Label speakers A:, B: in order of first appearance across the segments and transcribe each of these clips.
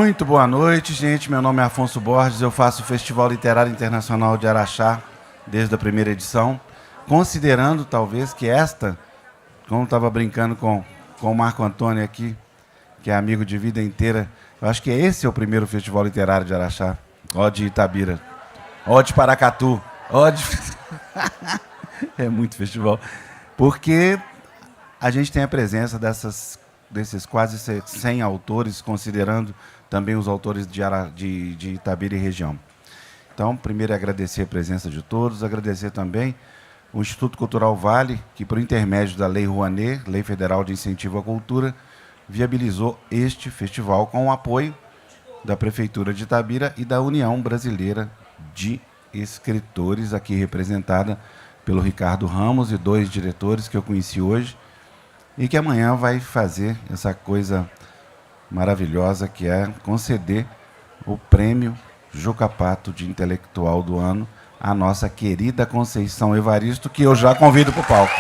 A: Muito boa noite, gente. Meu nome é Afonso Borges, eu faço o Festival Literário Internacional de Araxá desde a primeira edição, considerando talvez que esta, como estava brincando com o Marco Antônio aqui, que é amigo de vida inteira, eu acho que esse é o primeiro Festival Literário de Araxá, ó de Itabira, ó de Paracatu, ó de... É muito festival, porque a gente tem a presença desses quase 100 autores, considerando também os autores de Itabira e região. Então, primeiro, agradecer a presença de todos, agradecer também o Instituto Cultural Vale, que, por intermédio da Lei Rouanet, Lei Federal de Incentivo à Cultura, viabilizou este festival com o apoio da Prefeitura de Itabira e da União Brasileira de Escritores, aqui representada pelo Ricardo Ramos e 2 diretores que eu conheci hoje, e que amanhã vai fazer essa coisa maravilhosa que é conceder o prêmio Juca Pato de Intelectual do Ano à nossa querida Conceição Evaristo, que eu já convido para o palco.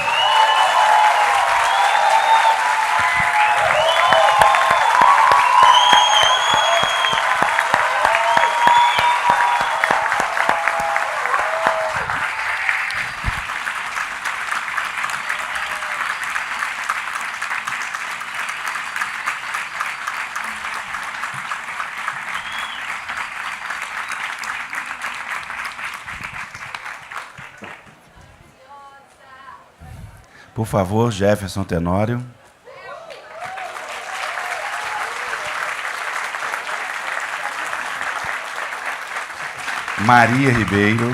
A: Por favor, Jefferson Tenório. Maria Ribeiro.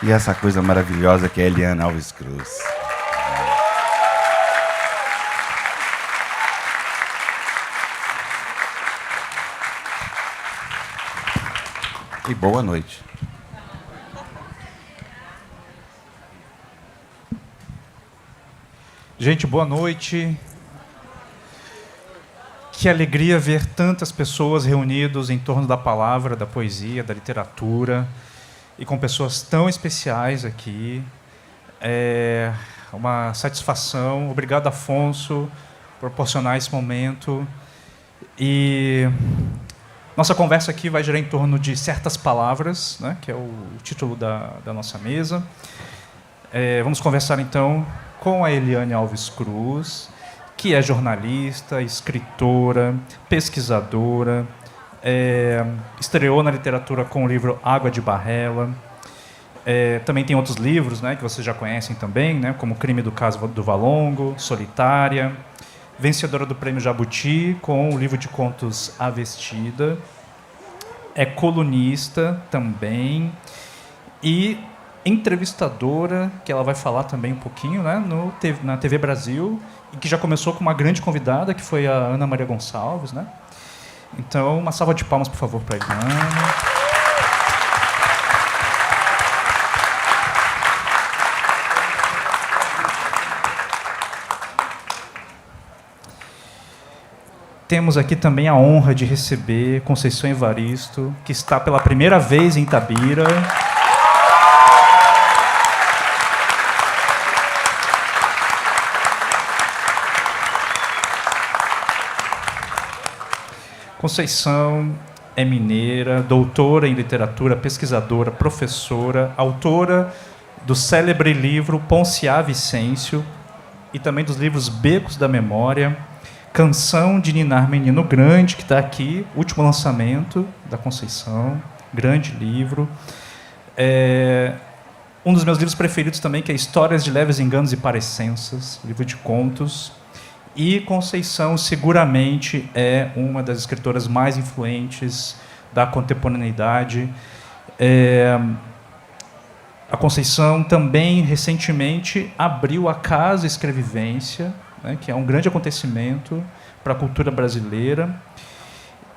A: E essa coisa maravilhosa que é Eliana Alves Cruz. E boa noite.
B: Gente, boa noite. Que alegria ver tantas pessoas reunidas em torno da palavra, da poesia, da literatura, e com pessoas tão especiais aqui. É uma satisfação. Obrigado, Afonso, por proporcionar esse momento. E nossa conversa aqui vai girar em torno de certas palavras, né, que é o título da nossa mesa. Vamos conversar, então, com a Eliane Alves Cruz, que é jornalista, escritora, pesquisadora, estreou na literatura com o livro Água de Barrela. Também tem outros livros, né, que vocês já conhecem também, né, como Crime do Caso do Valongo, Solitária, vencedora do Prêmio Jabuti com o livro de contos A Vestida, é colunista também e entrevistadora, que ela vai falar também um pouquinho, né, na TV Brasil, e que já começou com uma grande convidada, que foi a Ana Maria Gonçalves, né? Então, uma salva de palmas, por favor, para a Eliane. Temos aqui também a honra de receber Conceição Evaristo, que está pela primeira vez em Itabira. Conceição é mineira, doutora em literatura, pesquisadora, professora, autora do célebre livro Ponciá Vicêncio e também dos livros Becos da Memória, Canção de Ninar Menino Grande, que está aqui, último lançamento da Conceição, grande livro. Um dos meus livros preferidos também, que é Histórias de Leves Enganos e Parecenças, livro de contos. E Conceição seguramente é uma das escritoras mais influentes da contemporaneidade. A Conceição também, recentemente, abriu a Casa Escrevivência, né, que é um grande acontecimento para a cultura brasileira,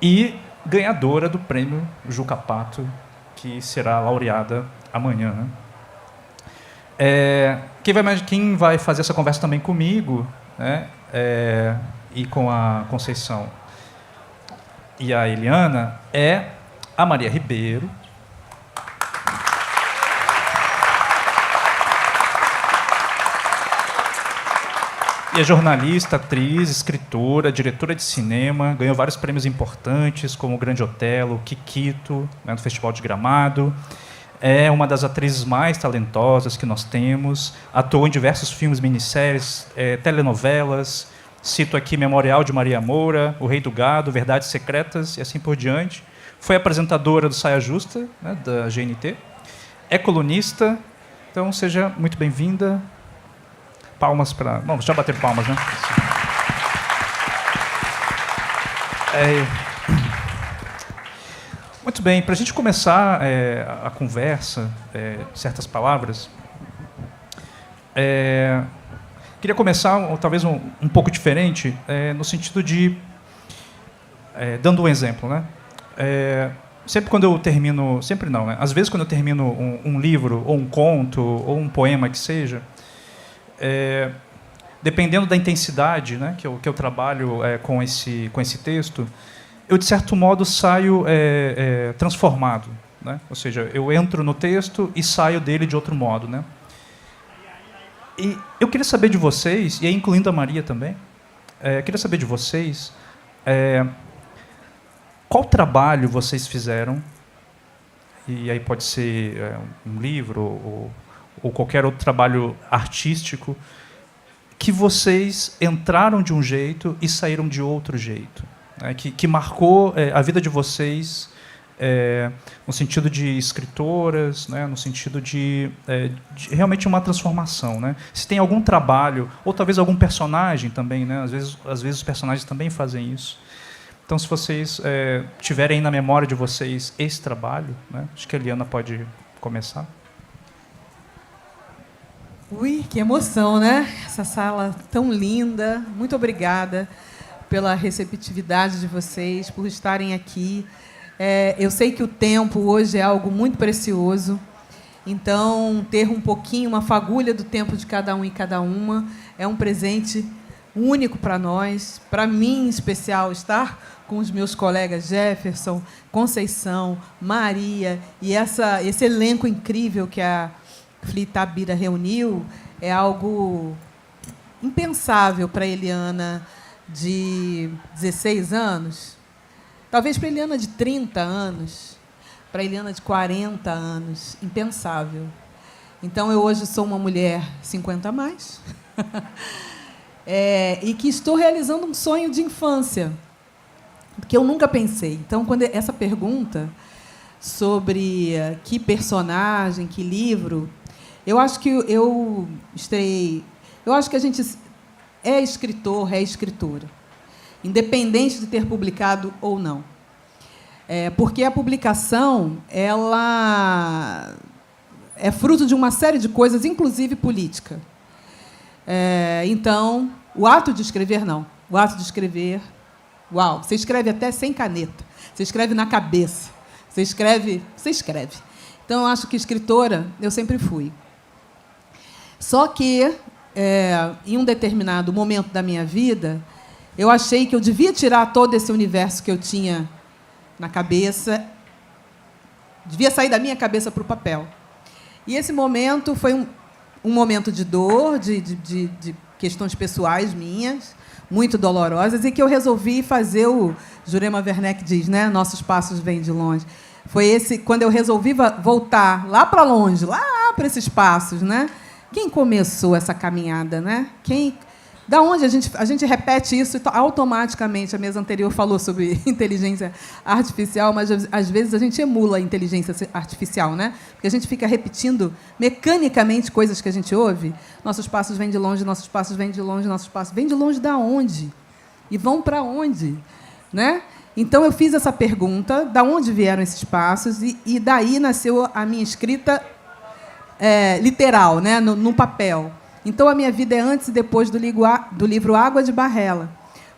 B: e ganhadora do prêmio Juca Pato, que será laureada amanhã. Né? Quem vai fazer essa conversa também comigo, né, e com a Conceição e a Eliana, é a Maria Ribeiro, E é jornalista, atriz, escritora, diretora de cinema, ganhou vários prêmios importantes, como o Grande Otelo, o Kikito, né, no Festival de Gramado. É uma das atrizes mais talentosas que nós temos. Atuou em diversos filmes, minisséries, telenovelas. Cito aqui Memorial de Maria Moura, O Rei do Gado, Verdades Secretas e assim por diante. Foi apresentadora do Saia Justa, né, da GNT. É colunista. Então, seja muito bem-vinda. Palmas para... Bom, já bater palmas, né? Muito bem, para a gente começar a conversa, certas palavras, queria começar talvez um pouco diferente, no sentido de... dando um exemplo, né? Sempre quando eu termino... Sempre não, né? Às vezes, quando eu termino um livro, ou um conto, ou um poema que seja... dependendo da intensidade, né, que eu trabalho com esse texto, eu, de certo modo, saio transformado. Né? Ou seja, eu entro no texto e saio dele de outro modo. Né? E eu queria saber de vocês, e aí incluindo a Maria também, queria saber de vocês qual trabalho vocês fizeram, e aí pode ser um livro ou qualquer outro trabalho artístico, que vocês entraram de um jeito e saíram de outro jeito, né? que marcou a vida de vocês no sentido de escritoras, né? No sentido de realmente uma transformação. Né? Se tem algum trabalho, ou talvez algum personagem também, né? Às vezes os personagens também fazem isso. Então, se vocês tiverem aí na memória de vocês esse trabalho, né? Acho que a Eliana pode começar.
C: Ui, que emoção, né? Essa sala tão linda. Muito obrigada pela receptividade de vocês, por estarem aqui. Eu sei que o tempo hoje é algo muito precioso, então ter um pouquinho, uma fagulha do tempo de cada um e cada uma é um presente único para nós. Para mim, em especial, estar com os meus colegas Jefferson, Conceição, Maria e esse elenco incrível que a FLI Itabira reuniu é algo impensável para a Eliana de 16 anos, talvez para a Eliana de 30 anos, para a Eliana de 40 anos, impensável. Então, eu hoje sou uma mulher 50 a mais e que estou realizando um sonho de infância, que eu nunca pensei. Então, quando essa pergunta sobre que personagem, que livro... Eu acho que eu acho que a gente é escritor, é escritora, independente de ter publicado ou não. Porque a publicação ela é fruto de uma série de coisas, inclusive política. Então, o ato de escrever, não. O ato de escrever, uau, você escreve até sem caneta, você escreve na cabeça, você escreve. Então, eu acho que escritora eu sempre fui. Só que, em um determinado momento da minha vida, eu achei que eu devia tirar todo esse universo que eu tinha na cabeça, devia sair da minha cabeça para o papel. E esse momento foi um momento de dor, de questões pessoais minhas, muito dolorosas, e que eu resolvi fazer o Jurema Werneck diz, né? Nossos passos vêm de longe. Foi quando eu resolvi voltar lá para longe, lá para esses passos, né? Quem começou essa caminhada, né? Da onde a gente repete isso automaticamente? A mesa anterior falou sobre inteligência artificial, mas às vezes a gente emula a inteligência artificial, né? Porque a gente fica repetindo mecanicamente coisas que a gente ouve. Nossos passos vêm de longe, nossos passos vêm de longe, nossos passos vêm de longe da onde? E vão para onde, né? Então eu fiz essa pergunta: da onde vieram esses passos? E daí nasceu a minha escrita literal, né, no papel. Então, a minha vida é antes e depois do livro Água de Barrela,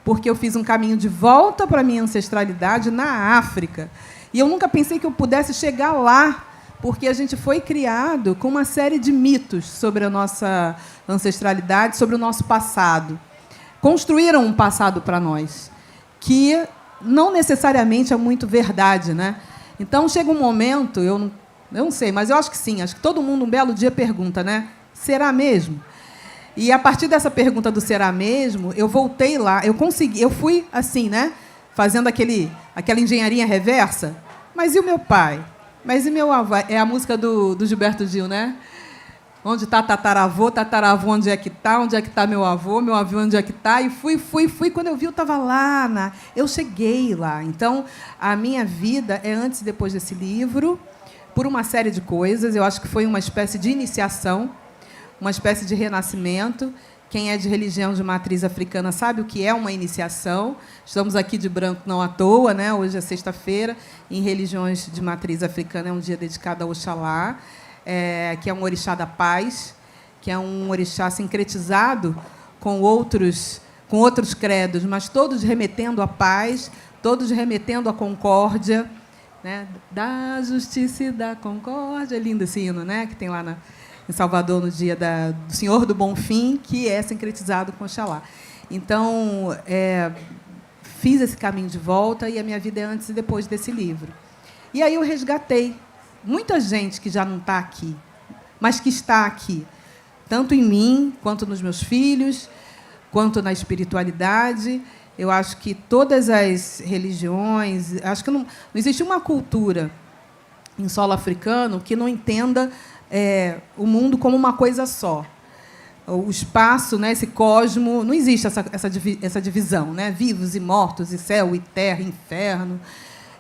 C: porque eu fiz um caminho de volta para a minha ancestralidade na África. E eu nunca pensei que eu pudesse chegar lá, porque a gente foi criado com uma série de mitos sobre a nossa ancestralidade, sobre o nosso passado. Construíram um passado para nós, que não necessariamente é muito verdade, né? Então, chega um momento, eu não sei, mas eu acho que sim, acho que todo mundo um belo dia pergunta, né? Será mesmo? E, a partir dessa pergunta do será mesmo, eu voltei lá, eu fui assim, né? Fazendo aquela engenharia reversa. Mas e o meu pai? Mas e meu avô? É a música do Gilberto Gil, né? Onde está tataravô, onde é que está meu avô onde é que está? E fui, quando eu vi, eu estava lá, eu cheguei lá. Então, a minha vida é antes e depois desse livro, por uma série de coisas. Eu acho que foi uma espécie de iniciação, uma espécie de renascimento. Quem é de religião de matriz africana sabe o que é uma iniciação. Estamos aqui de branco não à toa, né? Hoje é sexta-feira. Em religiões de matriz africana é um dia dedicado ao Oxalá, que é um orixá da paz, que é um orixá sincretizado com outros credos, mas todos remetendo à paz, todos remetendo à concórdia, né? Da justiça e da concórdia. É lindo esse hino, né? Que tem lá em Salvador, no dia do Senhor do Bonfim, que é sincretizado com Oxalá. Então, fiz esse caminho de volta, e a minha vida é antes e depois desse livro. E aí eu resgatei muita gente que já não está aqui, mas que está aqui, tanto em mim, quanto nos meus filhos, quanto na espiritualidade. Eu acho que todas as religiões... Acho que não existe uma cultura em solo africano que não entenda o mundo como uma coisa só. O espaço, né, esse cosmo, não existe essa divisão, né? Vivos e mortos, e céu e terra, e inferno.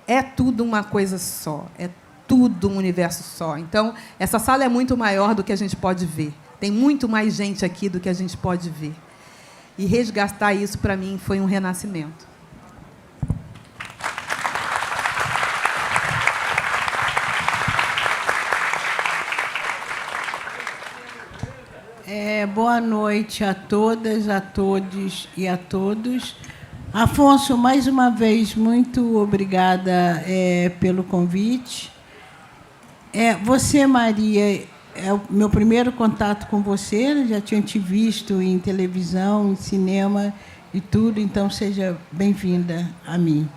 C: É tudo uma coisa só, é tudo um universo só. Então, essa sala é muito maior do que a gente pode ver. Tem muito mais gente aqui do que a gente pode ver. E resgatar isso, para mim, foi um renascimento.
D: Boa noite a todas, a todos e a todos. Afonso, mais uma vez, muito obrigada pelo convite. Você, Maria, é o meu primeiro contato com você, já tinha te visto em televisão, em cinema e tudo, então seja bem-vinda a mim.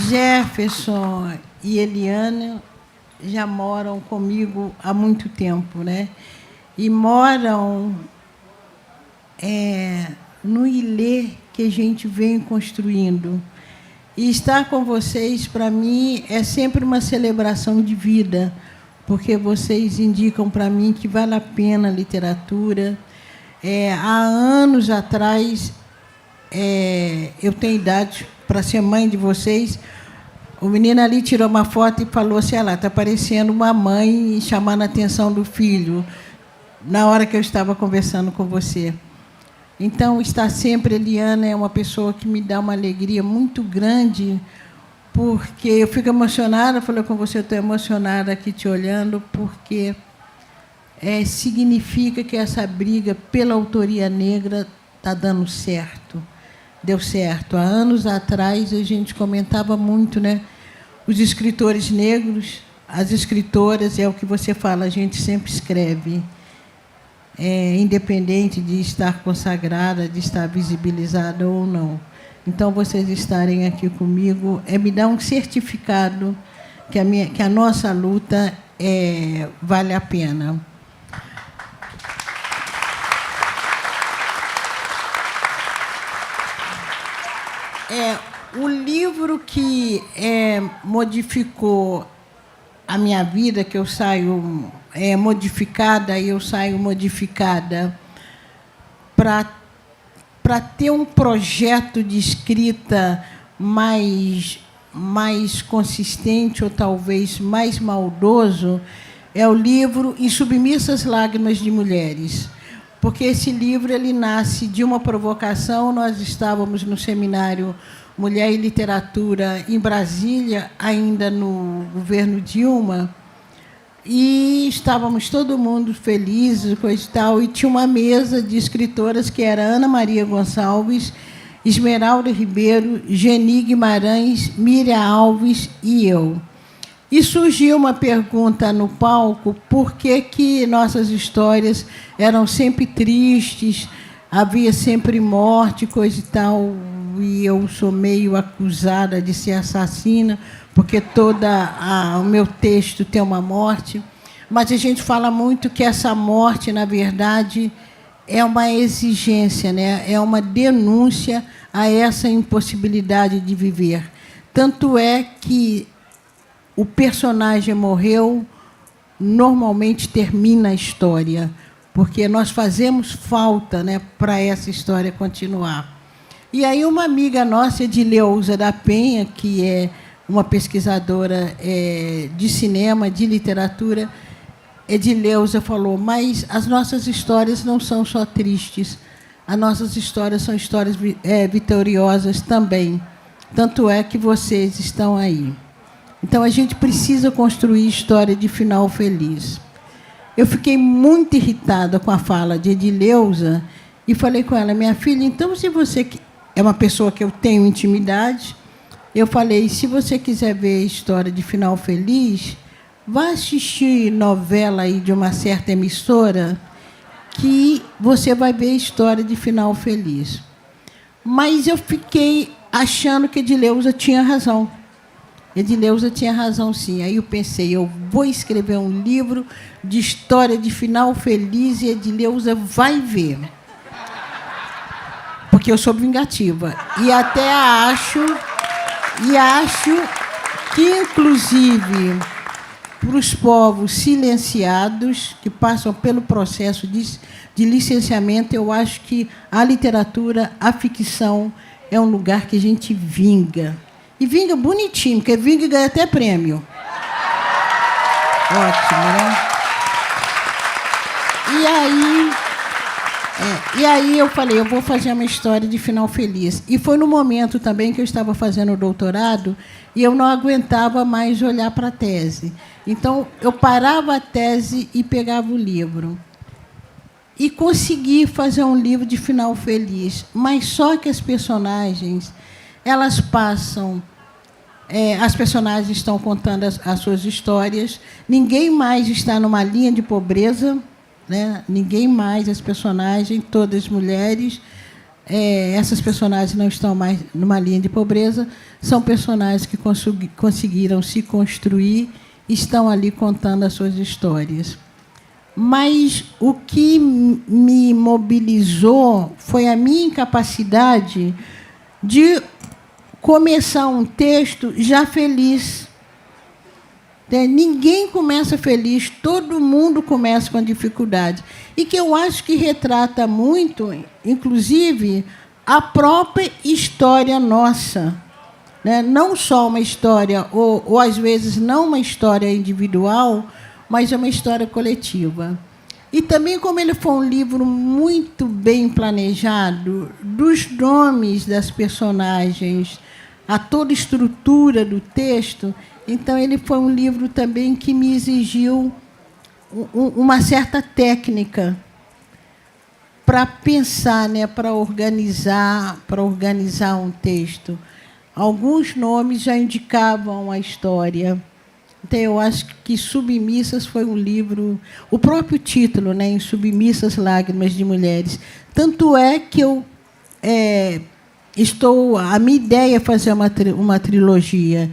D: Jefferson e Eliana já moram comigo há muito tempo, né? E moram no ilê que a gente vem construindo. E estar com vocês, para mim, é sempre uma celebração de vida, porque vocês indicam para mim que vale a pena a literatura. Há anos atrás, eu tenho idade para ser mãe de vocês, o menino ali tirou uma foto e falou assim, lá, está parecendo uma mãe chamando a atenção do filho, na hora que eu estava conversando com você. Então, estar sempre, Eliana, é uma pessoa que me dá uma alegria muito grande, porque eu fico emocionada, falei com você, eu estou emocionada aqui te olhando, porque significa que essa briga pela autoria negra está dando certo. Deu certo. Há anos atrás, a gente comentava muito, né? Os escritores negros, as escritoras, é o que você fala, a gente sempre escreve. Independente de estar consagrada, de estar visibilizada ou não. Então, vocês estarem aqui comigo me dá um certificado que a nossa luta vale a pena. O livro que modificou a minha vida, que eu saio modificada, e eu saio modificada para ter um projeto de escrita mais consistente ou talvez mais maldoso, é o livro Em Submissas Lágrimas de Mulheres. Porque esse livro ele nasce de uma provocação. Nós estávamos no seminário Mulher e Literatura em Brasília, ainda no governo Dilma, e estávamos todo mundo felizes, coisa e tal, e tinha uma mesa de escritoras que era Ana Maria Gonçalves, Esmeralda Ribeiro, Geni Guimarães, Miriam Alves e eu. E surgiu uma pergunta no palco, por que nossas histórias eram sempre tristes, havia sempre morte, coisa e tal, e eu sou meio acusada de ser assassina, porque todo o meu texto tem uma morte. Mas a gente fala muito que essa morte, na verdade, é uma exigência, né? É uma denúncia a essa impossibilidade de viver. Tanto é que o personagem morreu, normalmente termina a história, porque nós fazemos falta, né, para essa história continuar. E aí uma amiga nossa, Edileuza da Penha, que é uma pesquisadora de cinema, de literatura, Edileuza falou, mas as nossas histórias não são só tristes, as nossas histórias são histórias vitoriosas também. Tanto é que vocês estão aí. Então, a gente precisa construir história de final feliz. Eu fiquei muito irritada com a fala de Edileuza e falei com ela, minha filha, então, se você é uma pessoa que eu tenho intimidade, eu falei, se você quiser ver história de final feliz, vá assistir novela aí de uma certa emissora que você vai ver história de final feliz. Mas eu fiquei achando que Edileuza tinha razão. Edileuza tinha razão, sim. Aí eu pensei, eu vou escrever um livro de história de final feliz e Edileuza vai ver. Porque eu sou vingativa. E até acho que, inclusive, para os povos silenciados, que passam pelo processo de licenciamento, eu acho que a literatura, a ficção, é um lugar que a gente vinga. E vinga bonitinho, porque vinga e ganha até prêmio. Ótimo, né? E aí eu falei, eu vou fazer uma história de final feliz. E foi no momento também que eu estava fazendo o doutorado e eu não aguentava mais olhar para a tese. Então, eu parava a tese e pegava o livro. E consegui fazer um livro de final feliz. Mas só que as personagens, elas passam... as personagens estão contando as suas histórias. Ninguém mais está numa linha de pobreza, né? Ninguém mais, as personagens, todas mulheres. Essas personagens não estão mais numa linha de pobreza. São personagens que conseguiram se construir, estão ali contando as suas histórias. Mas o que me mobilizou foi a minha incapacidade de começar um texto já feliz. Ninguém começa feliz, todo mundo começa com dificuldade. E que eu acho que retrata muito, inclusive, a própria história nossa. Né? Não só uma história, ou às vezes não uma história individual, mas é uma história coletiva. E também, como ele foi um livro muito bem planejado, dos nomes das personagens, a toda a estrutura do texto, então ele foi um livro também que me exigiu uma certa técnica para pensar, né, para organizar um texto. Alguns nomes já indicavam a história. Então, eu acho que Submissas foi um livro... O próprio título, né, Em Submissas Lágrimas de Mulheres. Tanto é que eu a minha ideia é fazer uma trilogia.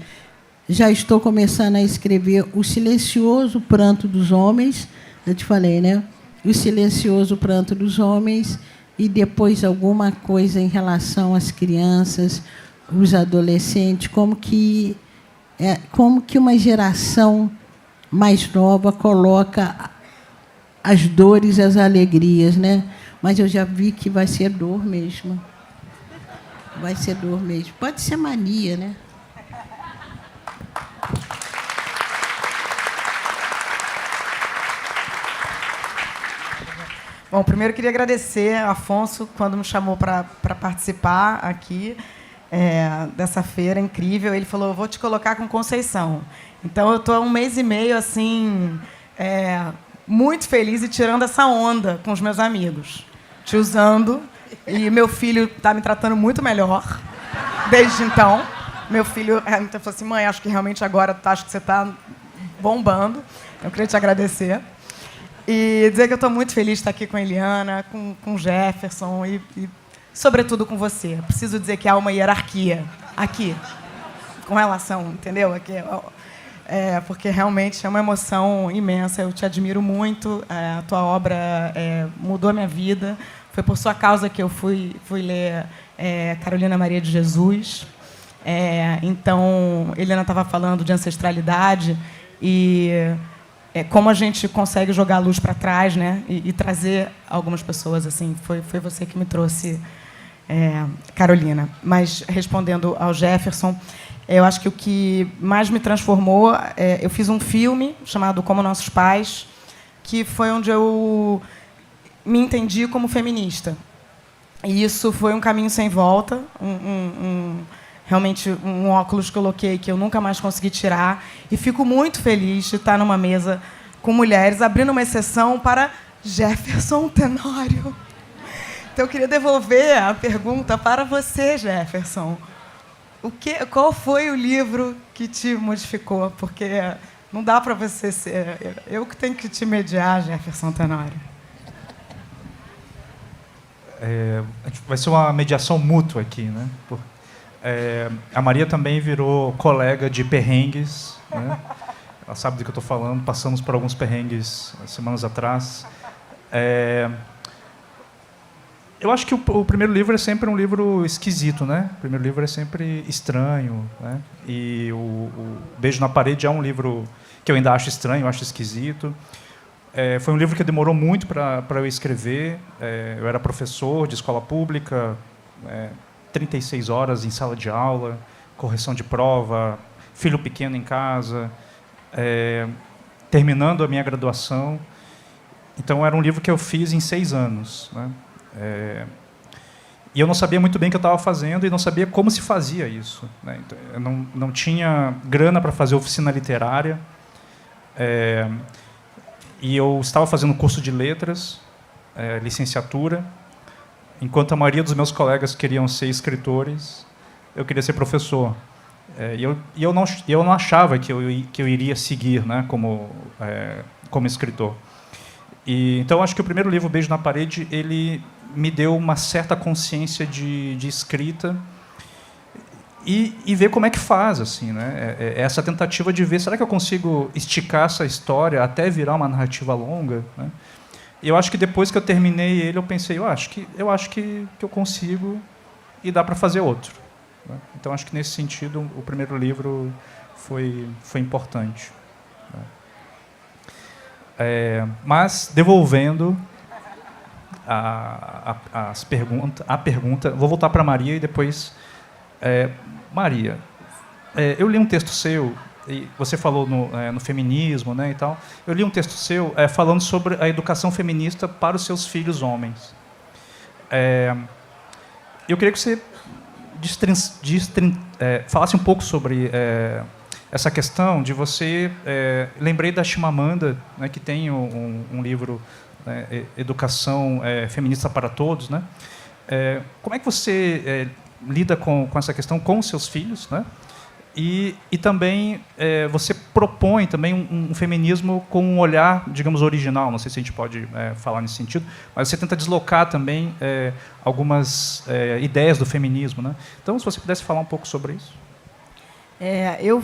D: Já estou começando a escrever O Silencioso Pranto dos Homens, eu te falei, né? O Silencioso Pranto dos Homens, e depois alguma coisa em relação às crianças, os adolescentes, como que uma geração mais nova coloca as dores e as alegrias, né? Mas eu já vi que vai ser dor mesmo. Vai ser dor mesmo. Pode ser mania, né?
E: Bom, primeiro eu queria agradecer a Afonso quando me chamou para participar aqui dessa feira incrível. Ele falou, vou te colocar com Conceição. Então, eu estou há 1 mês e meio assim, muito feliz e tirando essa onda com os meus amigos. Te usando. E meu filho está me tratando muito melhor desde então. Meu filho então, falou assim, mãe, acho que realmente agora acho que você está bombando. Eu queria te agradecer. E dizer que eu estou muito feliz de estar aqui com a Eliana, com o Jefferson, e sobretudo com você. Preciso dizer que há uma hierarquia aqui, com relação, entendeu? Aqui, porque realmente é uma emoção imensa. Eu te admiro muito. A tua obra mudou a minha vida. Foi por sua causa que eu fui ler Carolina Maria de Jesus. Então, Helena estava falando de ancestralidade e como a gente consegue jogar a luz para trás, né? E trazer algumas pessoas assim. Foi você que me trouxe, Carolina. Mas, respondendo ao Jefferson, eu acho que o que mais me transformou... eu fiz um filme chamado Como Nossos Pais, que foi onde eu me entendi como feminista. E isso foi um caminho sem volta, realmente um óculos que eu coloquei que eu nunca mais consegui tirar. E fico muito feliz de estar numa mesa com mulheres, abrindo uma exceção para Jefferson Tenório. Então, eu queria devolver a pergunta para você, Jefferson. Qual foi o livro que te modificou? Porque não dá para você ser... Eu que tenho que te mediar, Jefferson Tenório.
B: Vai ser uma mediação mútua aqui, né? A Maria também virou colega de perrengues, né? Ela sabe do que eu estou falando. Passamos por alguns perrengues semanas atrás. Eu acho que o primeiro livro é sempre um livro esquisito, né? O primeiro livro é sempre estranho, né? E o Beijo na Parede é um livro que eu ainda acho estranho, eu acho esquisito. Foi um livro que demorou muito para eu escrever. Eu era professor de escola pública, 36 horas em sala de aula, correção de prova, filho pequeno em casa, terminando a minha graduação. Então, era um livro que eu fiz em 6 anos, né? E eu não sabia muito bem o que eu estava fazendo e não sabia como se fazia isso, né? Então, eu não tinha grana para fazer oficina literária. E eu estava fazendo curso de letras, licenciatura, enquanto a maioria dos meus colegas queriam ser escritores, eu queria ser professor. E eu não achava que eu iria seguir, né, como escritor. Então, acho que o primeiro livro, Beijo na Parede, ele me deu uma certa consciência de escrita e ver como é que faz, assim, né? Essa tentativa de ver, será que eu consigo esticar essa história até virar uma narrativa longa, né? E eu acho que depois que eu terminei ele, eu pensei, eu acho que eu consigo e dá para fazer outro, né? Então, acho que nesse sentido o primeiro livro foi importante, né? Mas devolvendo a pergunta, vou voltar para a Maria e depois Maria, eu li um texto seu, e você falou no feminismo, né, e tal. Eu li um texto seu falando sobre a educação feminista para os seus filhos homens. Eu queria que você falasse um pouco sobre essa questão de você... lembrei da Chimamanda, né, que tem um livro, Educação Feminista para Todos, né? Como é que você... lida com essa questão com os seus filhos, né? E também você propõe também um feminismo com um olhar, digamos, original. Não sei se a gente pode falar nesse sentido, mas você tenta deslocar também algumas ideias do feminismo, né? Então, se você pudesse falar um pouco sobre isso.
E: Eu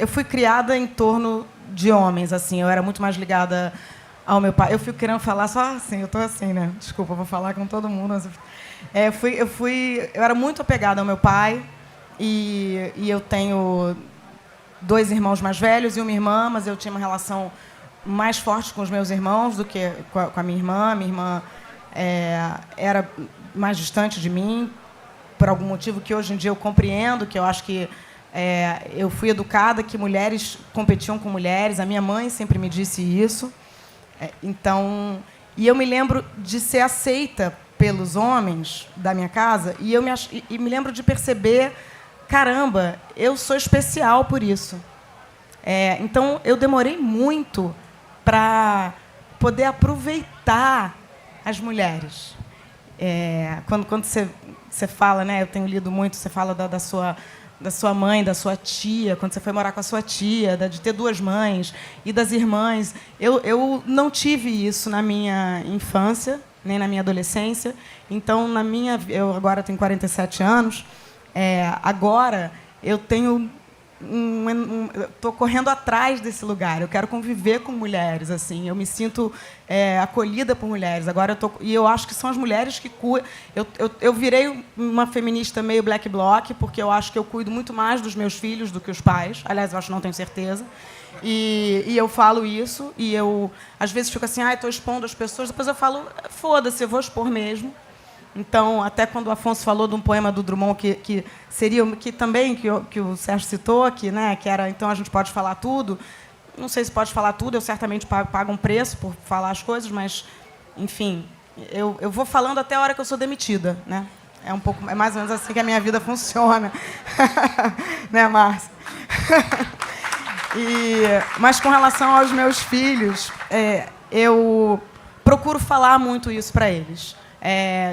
E: fui criada em torno de homens, assim. Eu era muito mais ligada ao meu pai. Eu fico querendo falar só assim, eu estou assim, né? Desculpa, eu vou falar com todo mundo. Mas eu era muito apegada ao meu pai e eu tenho 2 irmãos mais velhos e uma irmã, mas eu tinha uma relação mais forte com os meus irmãos do que com a minha irmã. Minha irmã era mais distante de mim, por algum motivo que hoje em dia eu compreendo, que eu acho que eu fui educada que mulheres competiam com mulheres. A minha mãe sempre me disse isso. Então, e eu me lembro de ser aceita pelos homens da minha casa e me lembro de perceber, caramba, eu sou especial por isso. Então, eu demorei muito para poder aproveitar as mulheres. Quando você fala, né, eu tenho lido muito, você fala da sua mãe, da sua tia, quando você foi morar com a sua tia, de ter 2 mães e das irmãs. Eu não tive isso na minha infância, nem na minha adolescência. Então, eu agora tenho 47 anos, agora eu tenho estou correndo atrás desse lugar. Eu quero conviver com mulheres, assim. Eu me sinto acolhida por mulheres. Agora e eu acho que são as mulheres que cuidam. Eu virei uma feminista meio black bloc, porque eu acho que eu cuido muito mais dos meus filhos do que os pais. Aliás, eu acho que não tenho certeza. E eu falo isso, e eu às vezes fico assim, estou expondo as pessoas. Depois eu falo, foda-se, eu vou expor mesmo. Então, até quando o Afonso falou de um poema do Drummond que o Sérgio citou, que era então a gente pode falar tudo. Não sei se pode falar tudo, eu certamente pago um preço por falar as coisas, mas, enfim, eu vou falando até a hora que eu sou demitida, né? É mais ou menos assim que a minha vida funciona. Né, Márcia? Mas com relação aos meus filhos, eu procuro falar muito isso para eles.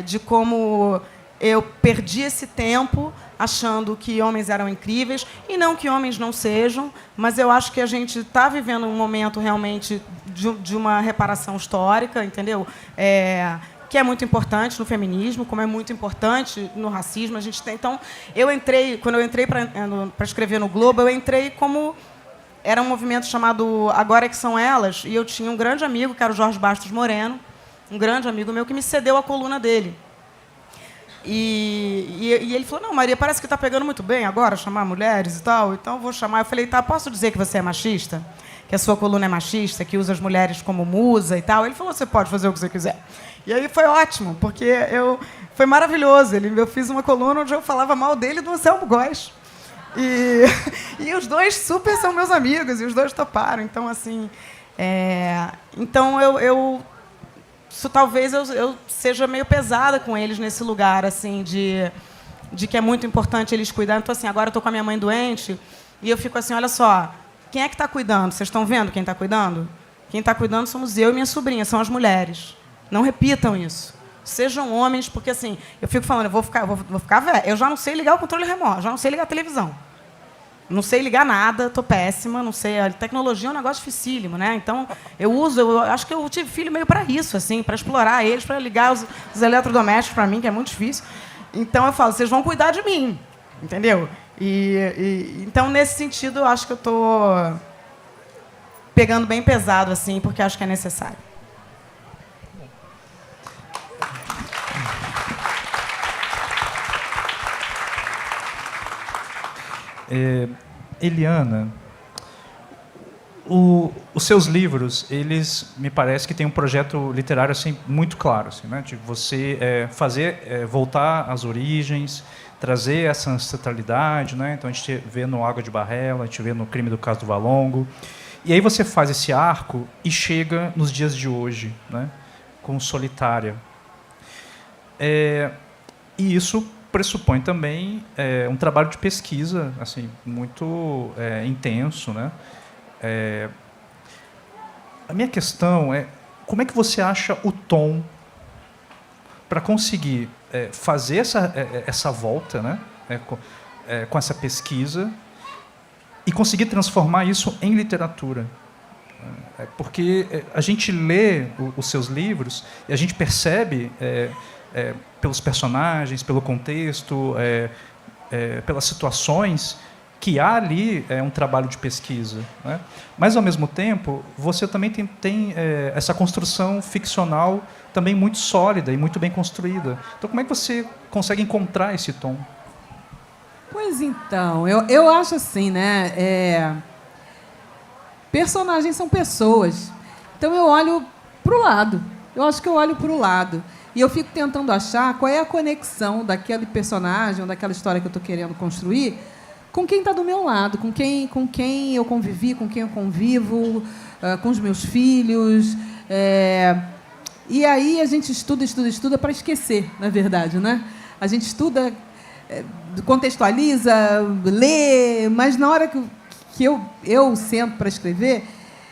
E: De como eu perdi esse tempo achando que homens eram incríveis, e não que homens não sejam, mas eu acho que a gente está vivendo um momento realmente de uma reparação histórica, entendeu? Que é muito importante no feminismo, como é muito importante no racismo. A gente tem, então, quando eu entrei para escrever no Globo, eu entrei como... Era um movimento chamado Agora é que São Elas, e eu tinha um grande amigo, que era o Jorge Bastos Moreno, um grande amigo meu, que me cedeu a coluna dele. E ele falou, não, Maria, parece que está pegando muito bem agora, chamar mulheres e tal, então eu vou chamar. Eu falei, tá, posso dizer que você é machista? Que a sua coluna é machista, que usa as mulheres como musa e tal? Ele falou, você pode fazer o que você quiser. E aí foi ótimo, porque foi maravilhoso. Eu fiz uma coluna onde eu falava mal dele e do Anselmo Góes. E os dois super são meus amigos, e os dois toparam. Então, assim... Isso talvez eu seja meio pesada com eles nesse lugar, assim, de que é muito importante eles cuidarem. Então, assim, agora eu estou com a minha mãe doente e eu fico assim, olha só, quem é que está cuidando? Vocês estão vendo quem está cuidando? Quem está cuidando somos eu e minha sobrinha, são as mulheres. Não repitam isso. Sejam homens, porque, assim, eu fico falando, eu vou ficar velha. Eu já não sei ligar o controle remoto, já não sei ligar a televisão. Não sei ligar nada, estou péssima, não sei. A tecnologia é um negócio dificílimo, né? Então, eu acho que eu tive filho meio para isso, assim, para explorar eles, para ligar os eletrodomésticos para mim, que é muito difícil. Então, eu falo, vocês vão cuidar de mim, entendeu? Então, nesse sentido, eu acho que eu estou pegando bem pesado, assim, porque acho que é necessário.
B: Eliana, os seus livros, eles me parece que têm um projeto literário assim muito claro, assim, né? De você voltar às origens, trazer essa ancestralidade, né? Então a gente vê no Água de Barrela, a gente vê no Crime do Caso do Valongo, e aí você faz esse arco e chega nos dias de hoje, né? Com Solitária. E isso pressupõe também um trabalho de pesquisa assim muito intenso, né? A minha questão é como é que você acha o tom para conseguir fazer essa volta, né? Com essa pesquisa e conseguir transformar isso em literatura. Porque a gente lê os seus livros e a gente percebe pelos personagens, pelo contexto, pelas situações, que há ali um trabalho de pesquisa, né? Mas, ao mesmo tempo, você também tem essa construção ficcional também muito sólida e muito bem construída. Então, como é que você consegue encontrar esse tom?
C: Pois então, eu acho assim, né? Personagens são pessoas. Então, eu olho para o lado. Eu acho que eu olho para o lado. E eu fico tentando achar qual é a conexão daquele personagem ou daquela história que eu estou querendo construir com quem está do meu lado, com quem eu convivi, com quem eu convivo, com os meus filhos. E aí a gente estuda para esquecer, na verdade, né? A gente estuda, contextualiza, lê, mas na hora que eu sento para escrever,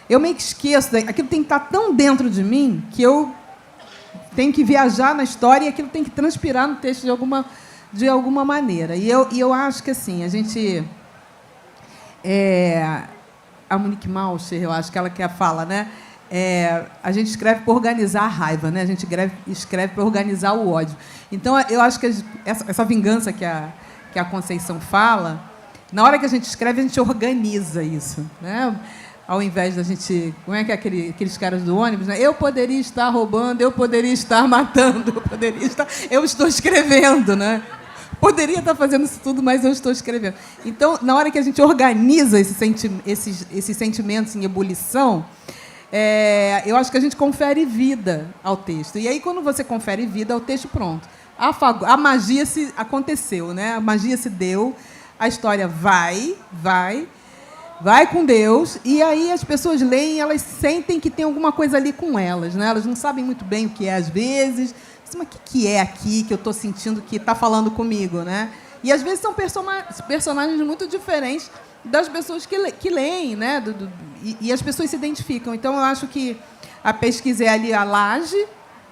C: eu meio que esqueço. Aquilo tem que estar tão dentro de mim que eu tenho que viajar na história e aquilo tem que transpirar no texto de alguma maneira. E eu acho que, assim, a gente... a Monique Malcher, eu acho que ela que fala, né? a gente escreve para organizar a raiva, né? A gente escreve para organizar o ódio. Então, eu acho que essa vingança que a Conceição fala, na hora que a gente escreve, a gente organiza isso, né? Ao invés da gente... Como é que é aqueles caras do ônibus, né? Eu poderia estar roubando, eu poderia estar matando, eu estou escrevendo, né? Poderia estar fazendo isso tudo, mas eu estou escrevendo. Então, na hora que a gente organiza esses sentimentos em ebulição, eu acho que a gente confere vida ao texto. E aí, quando você confere vida ao texto, pronto. A magia aconteceu, né? A magia se deu, a história vai com Deus, e aí as pessoas leem, elas sentem que tem alguma coisa ali com elas, né? Elas não sabem muito bem o que é às vezes. Mas o que é aqui que eu estou sentindo que está falando comigo, né? E às vezes são personagens muito diferentes das pessoas que leem, né? E as pessoas se identificam. Então, eu acho que a pesquisa é ali a laje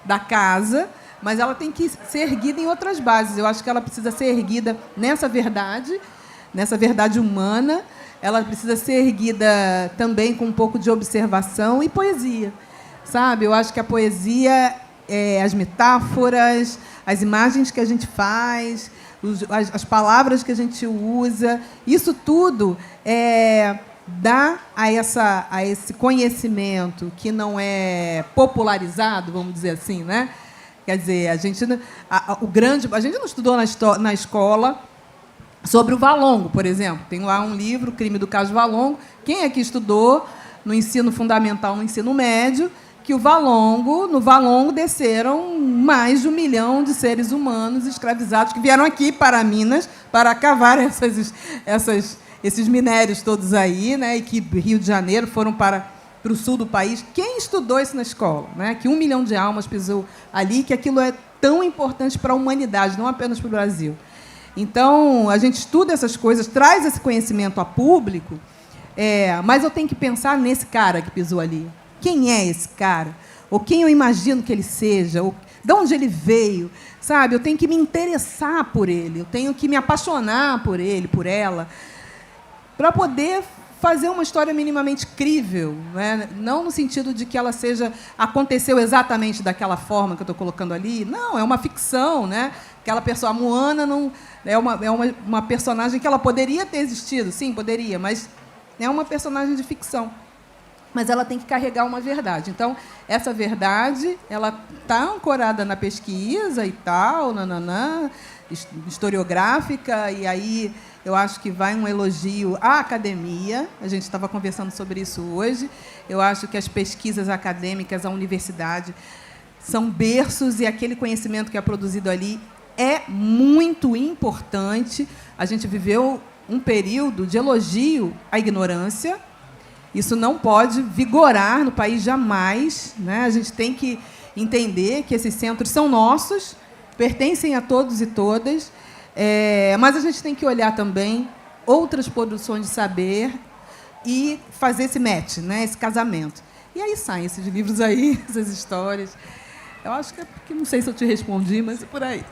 C: da casa, mas ela tem que ser erguida em outras bases. Eu acho que ela precisa ser erguida nessa verdade humana. Ela precisa ser erguida também com um pouco de observação e poesia, sabe? Eu acho que a poesia, as metáforas, as imagens que a gente faz, as palavras que a gente usa, isso tudo dá a esse conhecimento que não é popularizado, vamos dizer assim, né? Quer dizer, a gente não estudou na escola sobre o Valongo, por exemplo. Tem lá um livro, Crime do Caso Valongo. Quem é que estudou no ensino fundamental, no ensino médio, que no Valongo desceram mais de 1 milhão de seres humanos escravizados que vieram aqui para Minas para cavar esses minérios todos aí, né? E que Rio de Janeiro foram para o sul do país. Quem estudou isso na escola? Né? Que 1 milhão de almas pisou ali, que aquilo é tão importante para a humanidade, não apenas para o Brasil. Então, a gente estuda essas coisas, traz esse conhecimento a público, mas eu tenho que pensar nesse cara que pisou ali. Quem é esse cara? Ou quem eu imagino que ele seja? Ou de onde ele veio? Sabe? Eu tenho que me interessar por ele, eu tenho que me apaixonar por ele, por ela, para poder fazer uma história minimamente crível, né? Não no sentido de que ela aconteceu exatamente daquela forma que eu estou colocando ali. Não, é uma ficção, né? Aquela pessoa, a Moana, não é uma personagem que ela poderia ter existido, sim, poderia, mas é uma personagem de ficção. Mas ela tem que carregar uma verdade. Então, essa verdade, ela está ancorada na pesquisa e tal, historiográfica, e aí eu acho que vai um elogio à academia. A gente estava conversando sobre isso hoje. Eu acho que as pesquisas acadêmicas, a universidade, são berços, e aquele conhecimento que é produzido ali é muito importante. A gente viveu um período de elogio à ignorância. Isso não pode vigorar no país jamais, né? A gente tem que entender que esses centros são nossos, pertencem a todos e todas, mas a gente tem que olhar também outras produções de saber e fazer esse match, né? Esse casamento. E aí saem esses livros aí, essas histórias. Eu acho que porque não sei se eu te respondi, mas é por aí.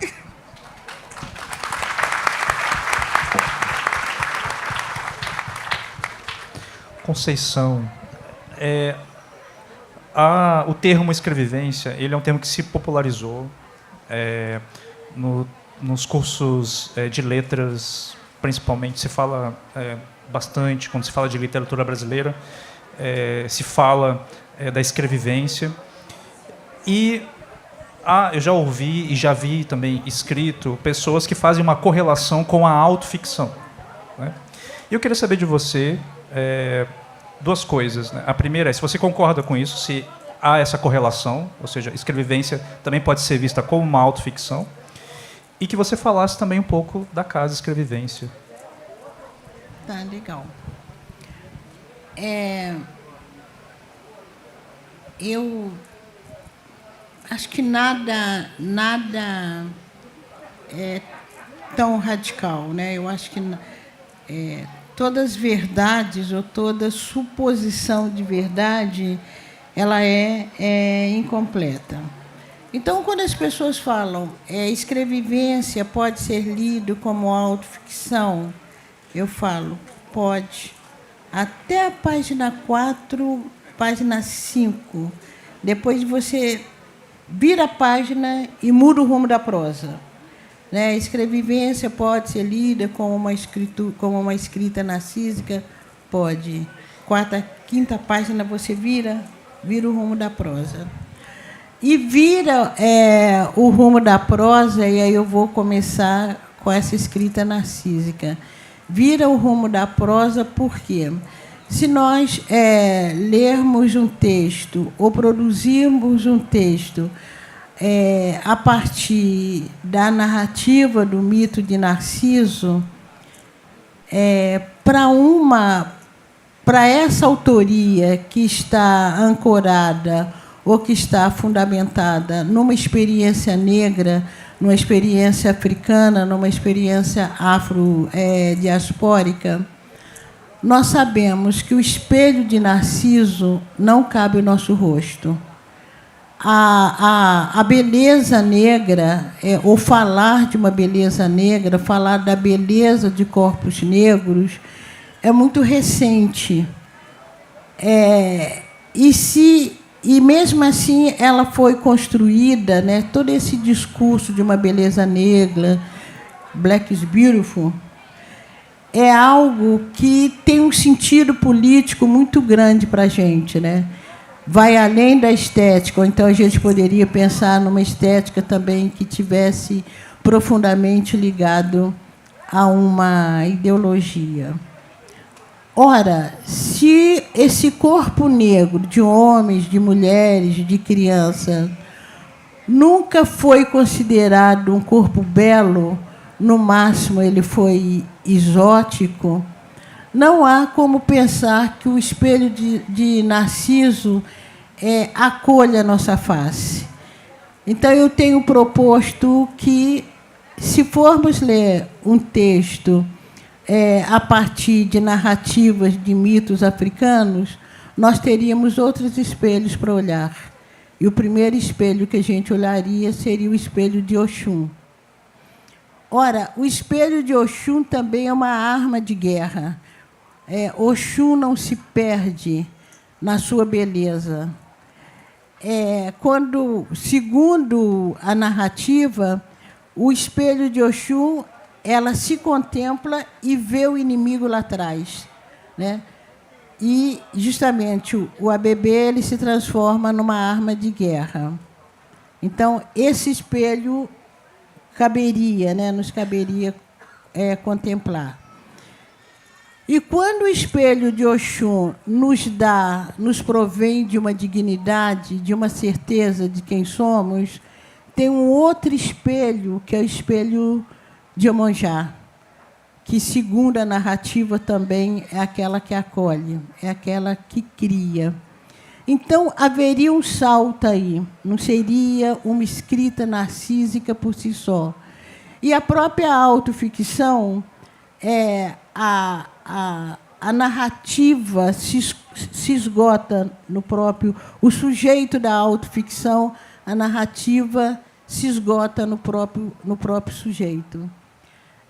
B: Conceição, o termo escrevivência, ele é um termo que se popularizou nos cursos de letras, principalmente. Se fala bastante, quando se fala de literatura brasileira, se fala da escrevivência. E eu já ouvi e já vi também escrito pessoas que fazem uma correlação com a autoficção, né? E eu queria saber de você duas coisas, né? A primeira é se você concorda com isso, se há essa correlação, ou seja, escrevivência também pode ser vista como uma autoficção, e que você falasse também um pouco da Casa Escrevivência.
D: Tá, legal. Eu acho que nada é tão radical, né? Eu acho que todas as verdades ou toda suposição de verdade, ela é incompleta. Então, quando as pessoas falam escrevivência pode ser lido como autoficção, eu falo, pode. Até a página 4 página 5. Depois você vira a página e muda o rumo da prosa. Né? Escrevivência pode ser lida como uma escrita narcísica? Pode. Quinta página você vira o rumo da prosa. E vira o rumo da prosa, e aí eu vou começar com essa escrita narcísica. Vira o rumo da prosa por quê? Se nós lermos um texto ou produzirmos um texto a partir da narrativa do mito de Narciso, para essa autoria que está ancorada ou que está fundamentada numa experiência negra, numa experiência africana, numa experiência afro-diaspórica, nós sabemos que o espelho de Narciso não cabe ao nosso rosto. A beleza negra, ou falar de uma beleza negra, falar da beleza de corpos negros, é muito recente. E, mesmo assim, ela foi construída, né, todo esse discurso de uma beleza negra, Black is Beautiful, é algo que tem um sentido político muito grande para a gente, né? Vai além da estética, ou então a gente poderia pensar numa estética também que tivesse profundamente ligado a uma ideologia. Ora, se esse corpo negro de homens, de mulheres, de crianças, nunca foi considerado um corpo belo, no máximo ele foi exótico, não há como pensar que o espelho de Narciso acolha a nossa face. Então, eu tenho proposto que, se formos ler um texto a partir de narrativas de mitos africanos, nós teríamos outros espelhos para olhar. E o primeiro espelho que a gente olharia seria o espelho de Oxum. Ora, o espelho de Oxum também é uma arma de guerra. Oxum não se perde na sua beleza. Segundo a narrativa, o espelho de Oxum, ela se contempla e vê o inimigo lá atrás, né? E, justamente, o ABB ele se transforma numa arma de guerra. Então, esse espelho caberia, né? Nos caberia contemplar. E quando o espelho de Oxum nos provém de uma dignidade, de uma certeza de quem somos, tem um outro espelho, que é o espelho de Iemonjá, que, segundo a narrativa, também é aquela que acolhe, é aquela que cria. Então, haveria um salto aí, não seria uma escrita narcísica por si só. E a própria autoficção, a narrativa se esgota no próprio... O sujeito da autoficção, a narrativa se esgota no próprio sujeito.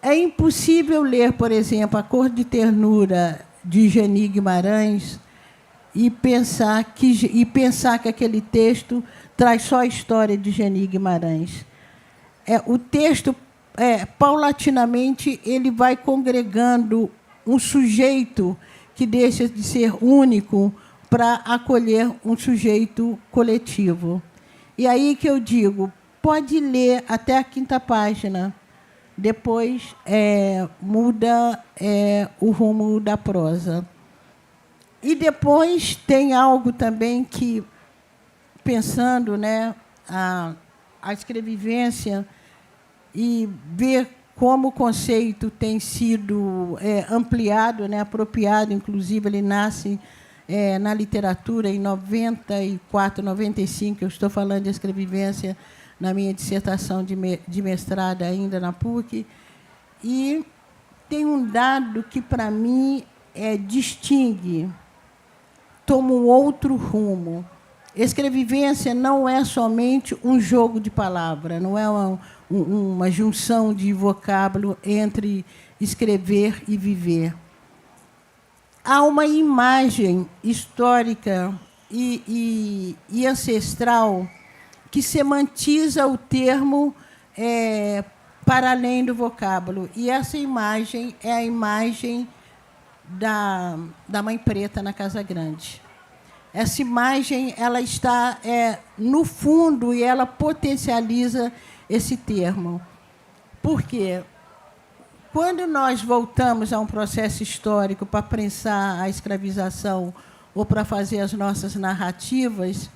D: É impossível ler, por exemplo, A Cor de Ternura, de Geni Guimarães, e pensar que aquele texto traz só a história de Geni Guimarães. O texto, paulatinamente, ele vai congregando um sujeito que deixa de ser único para acolher um sujeito coletivo. E aí que eu digo, pode ler até a 5ª página, depois muda o rumo da prosa. E depois tem algo também que, pensando, né, a escrevivência e ver como o conceito tem sido ampliado, né, apropriado, inclusive ele nasce na literatura em 94, 95, eu estou falando de escrevivência na minha dissertação de mestrado ainda na PUC, e tem um dado que, para mim, distingue, toma um outro rumo. Escrevivência não é somente um jogo de palavra, não é uma junção de vocábulo entre escrever e viver. Há uma imagem histórica e ancestral que semantiza o termo para além do vocábulo. E essa imagem é a imagem da Mãe Preta na Casa Grande. Essa imagem ela está no fundo e ela potencializa esse termo. Por quê? Quando nós voltamos a um processo histórico para pensar a escravização ou para fazer as nossas narrativas,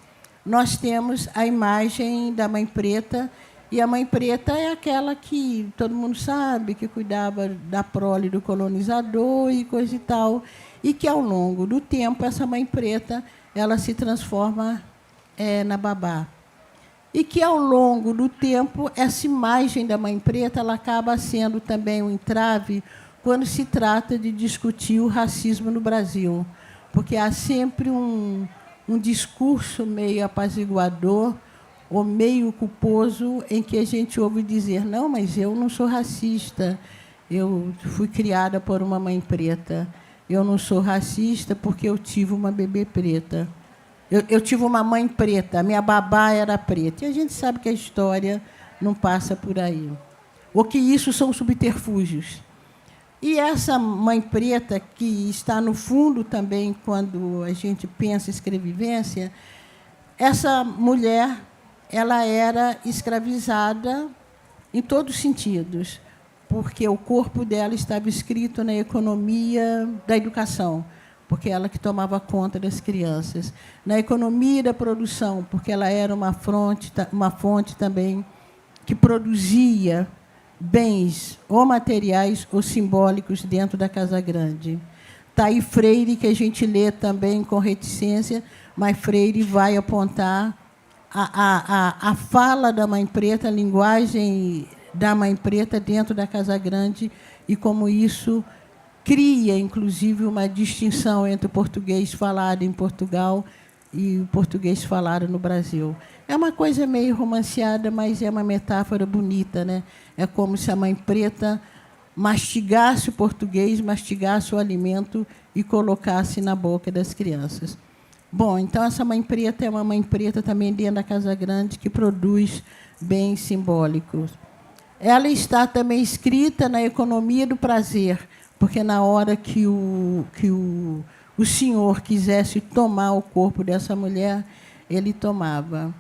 D: nós temos a imagem da Mãe Preta, e a Mãe Preta é aquela que todo mundo sabe, que cuidava da prole do colonizador e coisa e tal, e que, ao longo do tempo, essa Mãe Preta ela se transforma na babá. E que, ao longo do tempo, essa imagem da Mãe Preta ela acaba sendo também um entrave quando se trata de discutir o racismo no Brasil, porque há sempre um discurso meio apaziguador ou meio culposo em que a gente ouve dizer: não, mas eu não sou racista, eu fui criada por uma mãe preta, eu não sou racista porque eu tive uma bebê preta, eu tive uma mãe preta, a minha babá era preta. E a gente sabe que a história não passa por aí, ou que isso são subterfúgios. E essa Mãe Preta, que está no fundo também quando a gente pensa em escrevivência, essa mulher ela era escravizada em todos os sentidos, porque o corpo dela estava escrito na economia da educação, porque ela que tomava conta das crianças, na economia da produção, porque ela era uma fonte também que produzia bens ou materiais ou simbólicos dentro da Casa Grande. Está aí Freire, que a gente lê também com reticência, mas Freire vai apontar a fala da Mãe Preta, a linguagem da Mãe Preta dentro da Casa Grande, e como isso cria, inclusive, uma distinção entre o português falado em Portugal e o português falado no Brasil. É uma coisa meio romanceada, mas é uma metáfora bonita, né? É como se a Mãe Preta mastigasse o português, mastigasse o alimento e colocasse na boca das crianças. Bom, então, essa Mãe Preta é uma Mãe Preta também dentro da Casa Grande, que produz bens simbólicos. Ela está também escrita na economia do prazer, porque, na hora que o senhor quisesse tomar o corpo dessa mulher, ele tomava.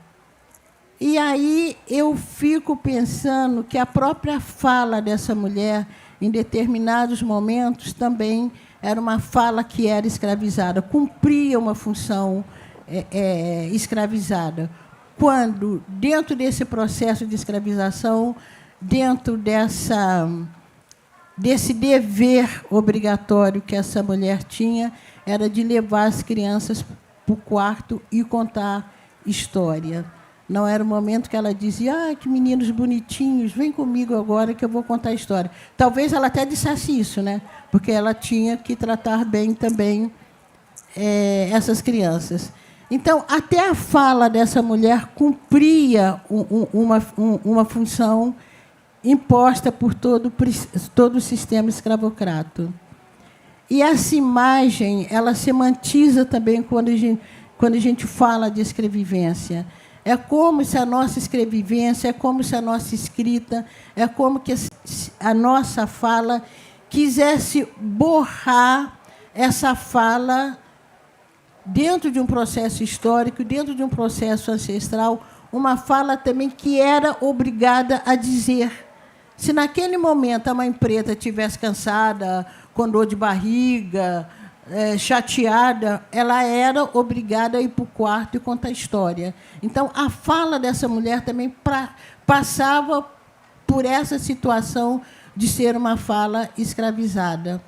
D: E aí eu fico pensando que a própria fala dessa mulher, em determinados momentos, também era uma fala que era escravizada, cumpria uma função escravizada. Quando, dentro desse processo de escravização, dentro desse dever obrigatório que essa mulher tinha, era de levar as crianças para o quarto e contar história. Não era o momento que ela dizia: ah, que meninos bonitinhos, vem comigo agora que eu vou contar a história. Talvez ela até dissesse isso, né? Porque ela tinha que tratar bem também essas crianças. Então, até a fala dessa mulher cumpria uma função imposta por todo o sistema escravocrata. E essa imagem ela semantiza também quando a gente fala de escrevivência. É como se a nossa escrevivência, é como se a nossa escrita, é como que a nossa fala quisesse borrar essa fala dentro de um processo histórico, dentro de um processo ancestral, uma fala também que era obrigada a dizer. Se naquele momento a Mãe Preta estivesse cansada, com dor de barriga, chateada, ela era obrigada a ir para o quarto e contar a história. Então, a fala dessa mulher também passava por essa situação de ser uma fala escravizada.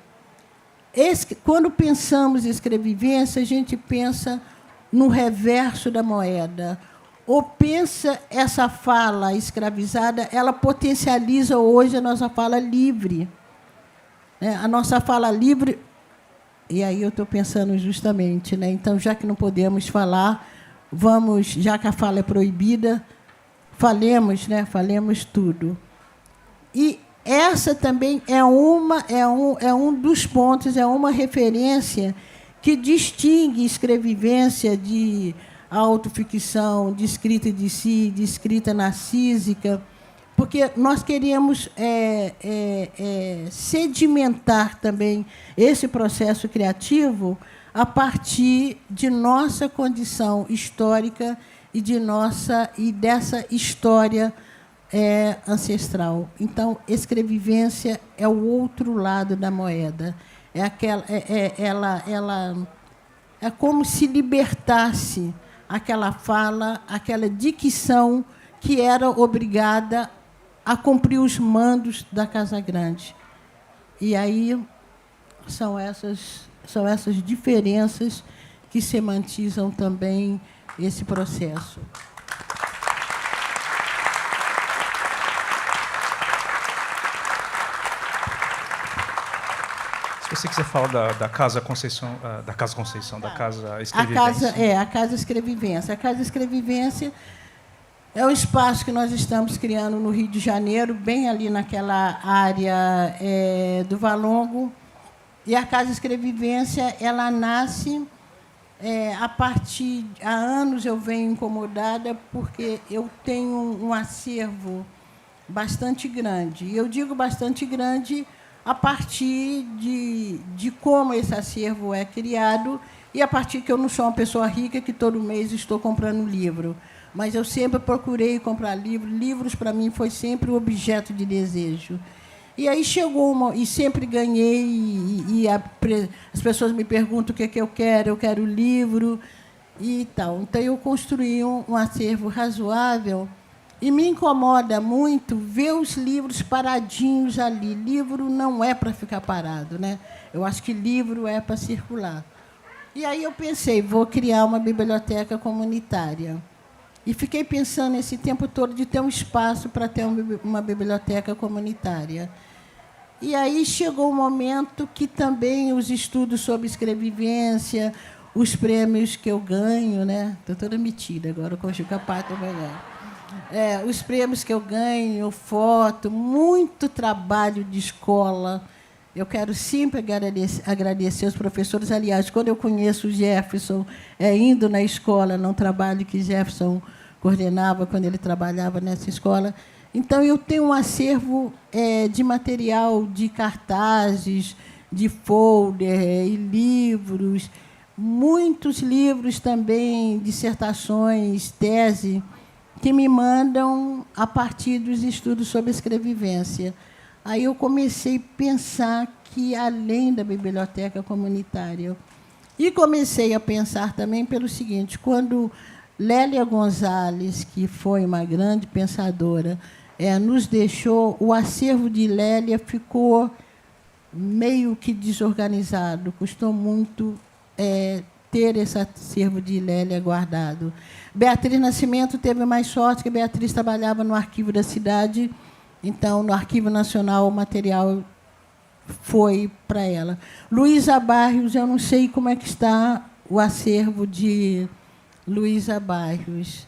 D: Quando pensamos em escrevivência, a gente pensa no reverso da moeda. Ou pensa essa fala escravizada, ela potencializa hoje a nossa fala livre. A nossa fala livre. E aí eu estou pensando justamente, né? Então, já que não podemos falar, vamos, já que a fala é proibida, falemos, né? Falemos tudo. E essa também é um dos pontos, é uma referência que distingue escrevivência de autoficção, de escrita de si, de escrita narcísica, porque nós queremos sedimentar também esse processo criativo a partir de nossa condição histórica e dessa história ancestral. Então, escrevivência é o outro lado da moeda. É como se libertasse aquela fala, aquela dicção que era obrigada a cumprir os mandos da Casa Grande. E aí são essas diferenças que semantizam também esse processo.
B: Se você quiser falar da Casa Conceição, da Casa Escrevivência.
D: A Casa Escrevivência. A Casa Escrevivência é um espaço que nós estamos criando no Rio de Janeiro, bem ali naquela área do Valongo. E a Casa Escrevivência, ela nasce a partir... Há anos eu venho incomodada porque eu tenho um acervo bastante grande. E eu digo bastante grande a partir de como esse acervo é criado e a partir que eu não sou uma pessoa rica que todo mês estou comprando livro. Mas eu sempre procurei comprar livros. Livros, para mim, foi sempre um objeto de desejo. E aí chegou e sempre ganhei, as pessoas me perguntam o que eu quero livro e tal. Então, eu construí um acervo razoável e me incomoda muito ver os livros paradinhos ali. Livro não é para ficar parado, né? Eu acho que livro é para circular. E aí eu pensei, vou criar uma biblioteca comunitária. E fiquei pensando esse tempo todo de ter um espaço para ter uma biblioteca comunitária. E aí chegou o momento que também os estudos sobre escrevivência, os prêmios que eu ganho, né? Estou toda metida agora com o Juca Pátria melhor. Os prêmios que eu ganho, foto, muito trabalho de escola. Eu quero sempre agradecer os professores. Aliás, quando eu conheço o Jefferson, indo na escola, num trabalho que Jefferson coordenava quando ele trabalhava nessa escola. Então, eu tenho um acervo de material, de cartazes, de folder e livros, muitos livros também, dissertações, tese, que me mandam a partir dos estudos sobre escrevivência. Aí eu comecei a pensar que, além da biblioteca comunitária, e comecei a pensar também pelo seguinte, quando Lélia Gonzalez, que foi uma grande pensadora, nos deixou, o acervo de Lélia ficou meio que desorganizado, custou muito ter esse acervo de Lélia guardado. Beatriz Nascimento teve mais sorte, que Beatriz trabalhava no Arquivo da Cidade, então, no Arquivo Nacional, o material foi para ela. Luísa Barrios, eu não sei como é que está o acervo de Luísa Barrios.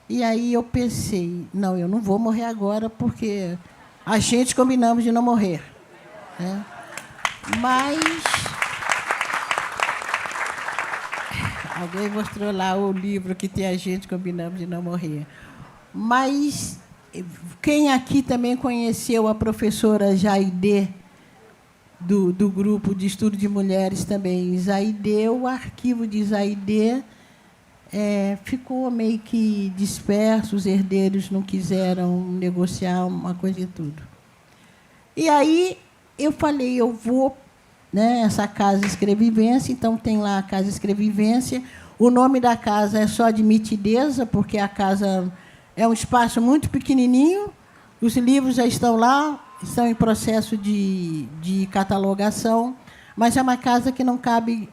D: E aí eu pensei, não, eu não vou morrer agora, porque a gente combinamos de não morrer, né? Mas alguém mostrou lá o livro que tem a gente combinamos de não morrer. Mas quem aqui também conheceu a professora Jaide, do grupo de estudo de mulheres também, Zaide, o arquivo de Zaide ficou meio que disperso, os herdeiros não quiseram negociar uma coisa e tudo. E aí eu falei, eu vou, né, essa Casa Escrevivência, então tem lá a Casa Escrevivência, o nome da casa é só de Mitideza, porque a casa é um espaço muito pequenininho, os livros já estão lá, estão em processo de catalogação, mas é uma casa que não cabe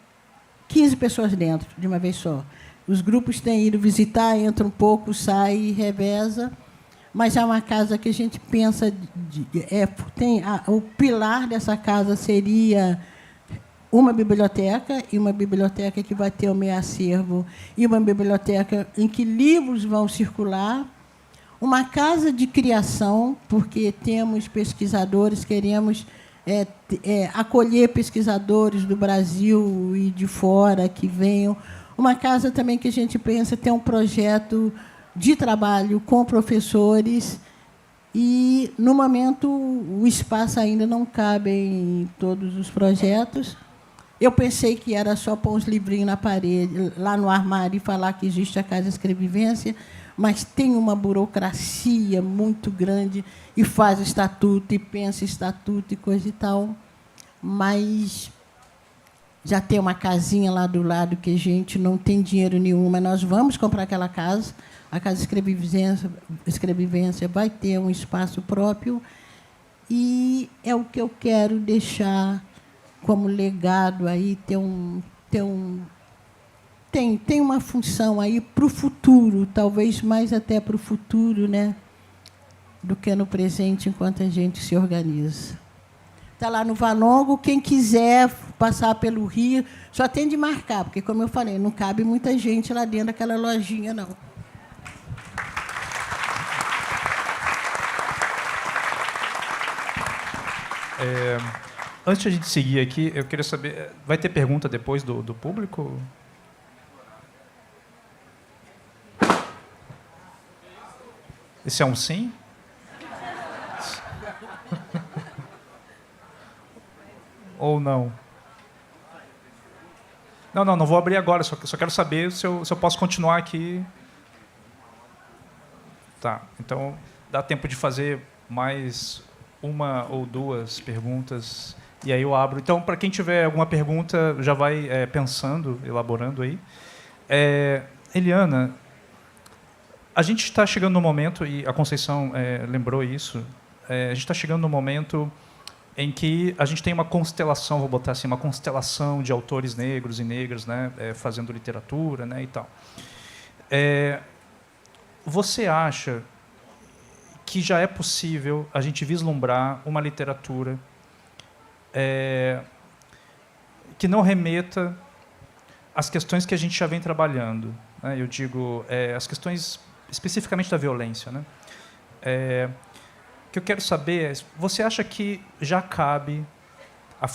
D: 15 pessoas dentro, de uma vez só. Os grupos têm ido visitar, entra um pouco, sai e reveza, mas é uma casa que a gente pensa... o pilar dessa casa seria uma biblioteca, e uma biblioteca que vai ter o meu acervo, e uma biblioteca em que livros vão circular, uma casa de criação, porque temos pesquisadores, queremos acolher pesquisadores do Brasil e de fora que venham. Uma casa também que a gente pensa ter um projeto de trabalho com professores e, no momento, o espaço ainda não cabe em todos os projetos. Eu pensei que era só pôr uns livrinhos na parede, lá no armário, e falar que existe a Casa Escrevivência, mas tem uma burocracia muito grande, e faz estatuto, e pensa estatuto, e coisa e tal. Mas já tem uma casinha lá do lado que a gente não tem dinheiro nenhum, mas nós vamos comprar aquela casa. A Casa Escrevivência vai ter um espaço próprio, e é o que eu quero deixar como legado aí, tem uma função aí para o futuro, talvez mais até para o futuro, né, do que no presente, enquanto a gente se organiza. Está lá no Valongo, quem quiser passar pelo Rio, só tem de marcar, porque, como eu falei, não cabe muita gente lá dentro daquela lojinha, não.
B: Antes de a gente seguir aqui, eu queria saber, vai ter pergunta depois do público? Esse é um sim? Ou não? Não vou abrir agora, só quero saber se eu posso continuar aqui. Tá, então dá tempo de fazer mais uma ou duas perguntas, e aí eu abro. Então, para quem tiver alguma pergunta, já vai pensando, elaborando aí. Eliana, a gente está chegando no momento, e a Conceição lembrou isso, a gente está chegando no momento em que a gente tem uma constelação, vou botar assim, uma constelação de autores negros e negras, né, fazendo literatura, né, e tal. Você acha que já é possível a gente vislumbrar uma literatura que não remeta às questões que a gente já vem trabalhando, né? Eu digo, as questões especificamente da violência, né? O que eu quero saber é, você acha que já cabe a...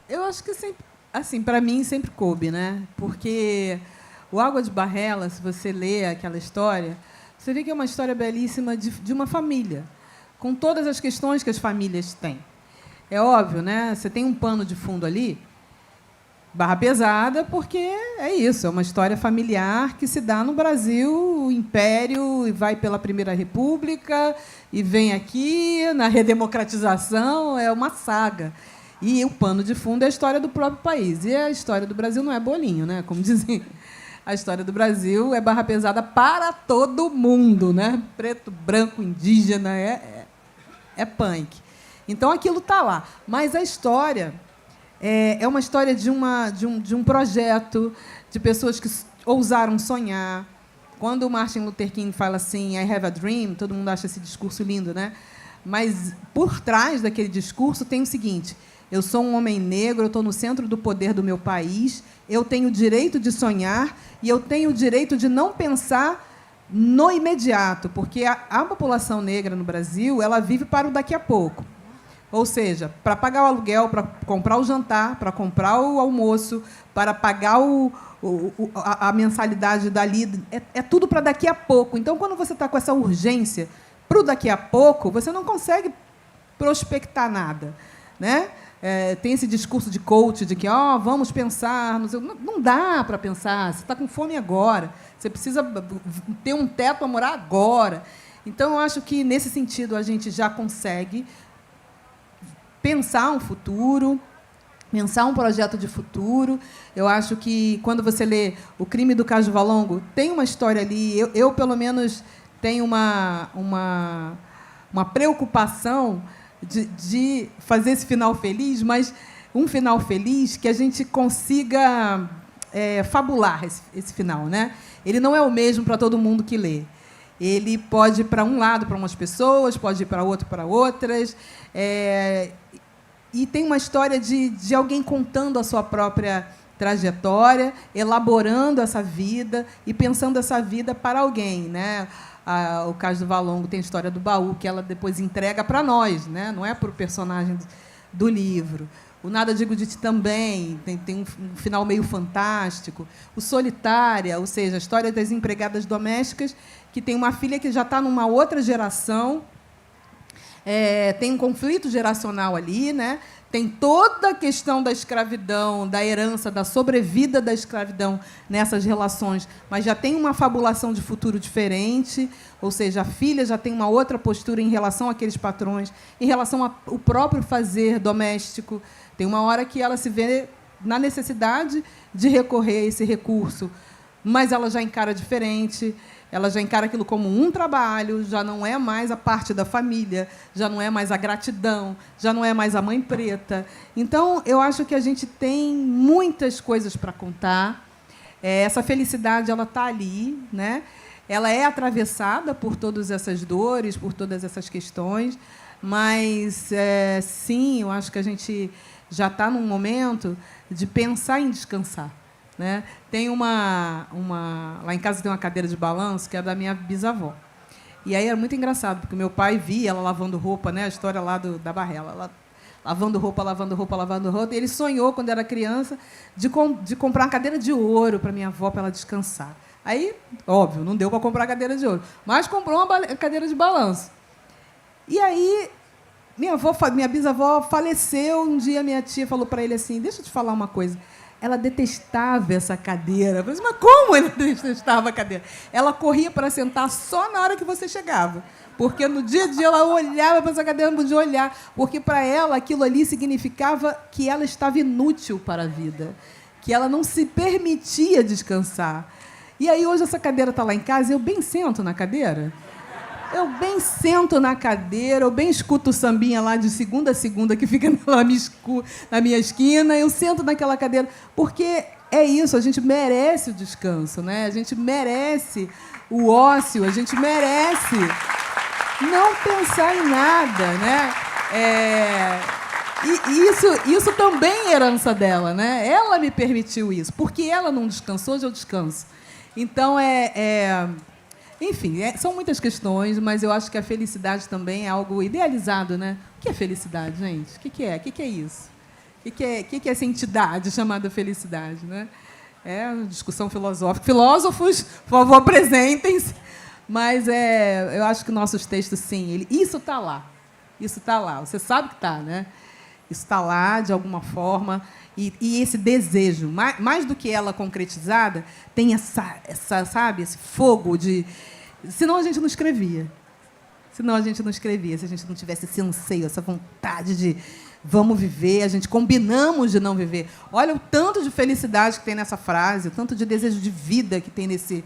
C: Eu acho que sempre, assim, para mim sempre coube, né? Porque o Água de Barrela, se você lê aquela história, você vê que é uma história belíssima de uma família, com todas as questões que as famílias têm. É óbvio, né? Você tem um pano de fundo ali, barra pesada, porque é isso, é uma história familiar que se dá no Brasil, o Império, e vai pela Primeira República, e vem aqui, na redemocratização, é uma saga. E o pano de fundo é a história do próprio país. E a história do Brasil não é bolinho, né? Como dizem. A história do Brasil é barra pesada para todo mundo, né? Preto, branco, indígena, é punk. Então, aquilo está lá. Mas a história é uma história de um projeto, de pessoas que ousaram sonhar. Quando o Martin Luther King fala assim, I have a dream, todo mundo acha esse discurso lindo, né? Mas, por trás daquele discurso, tem o seguinte: eu sou um homem negro, eu estou no centro do poder do meu país, eu tenho o direito de sonhar e eu tenho o direito de não pensar no imediato, porque a população negra no Brasil, ela vive para o daqui a pouco. Ou seja, para pagar o aluguel, para comprar o jantar, para comprar o almoço, para pagar a mensalidade dali, é tudo para daqui a pouco. Então, quando você está com essa urgência para o daqui a pouco, você não consegue prospectar nada, né? Tem esse discurso de coach de que vamos pensar, não dá para pensar, você está com fome agora, você precisa ter um teto para morar agora. Então, eu acho que, nesse sentido, a gente já consegue pensar um futuro, pensar um projeto de futuro. Eu acho que, quando você lê O Crime do Caso Valongo, tem uma história ali, eu pelo menos, tenho uma preocupação de fazer esse final feliz, mas um final feliz que a gente consiga fabular esse final, né? Ele não é o mesmo para todo mundo que lê. Ele pode ir para um lado, para umas pessoas, pode ir para outro, para outras. E tem uma história de alguém contando a sua própria trajetória, elaborando essa vida e pensando essa vida para alguém, né? O caso do Valongo tem a história do baú, que ela depois entrega para nós, né? Não é para o personagem do livro. O Nada Digo de Ti também tem um final meio fantástico. O Solitária, ou seja, a história das empregadas domésticas, que tem uma filha que já está numa outra geração, tem um conflito geracional ali, né? Tem toda a questão da escravidão, da herança, da sobrevida da escravidão nessas relações, mas já tem uma fabulação de futuro diferente, ou seja, a filha já tem uma outra postura em relação àqueles patrões, em relação ao próprio fazer doméstico. Tem uma hora que ela se vê na necessidade de recorrer a esse recurso, mas ela já encara diferente. Ela já encara aquilo como um trabalho, já não é mais a parte da família, já não é mais a gratidão, já não é mais a mãe preta. Então, eu acho que a gente tem muitas coisas para contar. Essa felicidade ela está ali, né? Ela é atravessada por todas essas dores, por todas essas questões, mas, sim, eu acho que a gente já está num momento de pensar em descansar. Né? Tem lá em casa tem uma cadeira de balanço que é da minha bisavó. E aí era muito engraçado, porque meu pai via ela lavando roupa, né? A história lá da Barrela, ela lavando roupa, e ele sonhou, quando era criança, de comprar uma cadeira de ouro para minha avó, para ela descansar. Aí, óbvio, não deu para comprar a cadeira de ouro, mas comprou uma cadeira de balanço. E aí, minha bisavó faleceu, um dia minha tia falou para ele assim, deixa eu te falar uma coisa, ela detestava essa cadeira. Eu falei assim, mas como ela detestava a cadeira? Ela corria para sentar só na hora que você chegava. Porque no dia a dia ela olhava para essa cadeira, não podia olhar. Porque para ela aquilo ali significava que ela estava inútil para a vida. Que ela não se permitia descansar. E aí hoje essa cadeira está lá em casa e eu bem sento na cadeira. Eu bem sento na cadeira, eu bem escuto o sambinha lá de segunda a segunda, que fica na minha esquina, eu sento naquela cadeira, porque é isso, a gente merece o descanso, né? A gente merece o ócio, a gente merece não pensar em nada, né? E isso também é herança dela, né? Ela me permitiu isso, porque ela não descansou, hoje eu descanso. Então, enfim, são muitas questões, mas eu acho que a felicidade também é algo idealizado, né? O que é felicidade, gente? O que é? O que é isso? O que é essa entidade chamada felicidade, né? É uma discussão filosófica. Filósofos, por favor, apresentem-se. Mas eu acho que nossos textos, sim, isso está lá. Isso está lá. Você sabe que está, né? Isso está lá, de alguma forma. E esse desejo, mais do que ela concretizada, tem sabe, esse fogo de... Senão a gente não escrevia. Se a gente não tivesse esse anseio, essa vontade de vamos viver, a gente combinamos de não viver. Olha o tanto de felicidade que tem nessa frase, o tanto de desejo de vida que tem nesse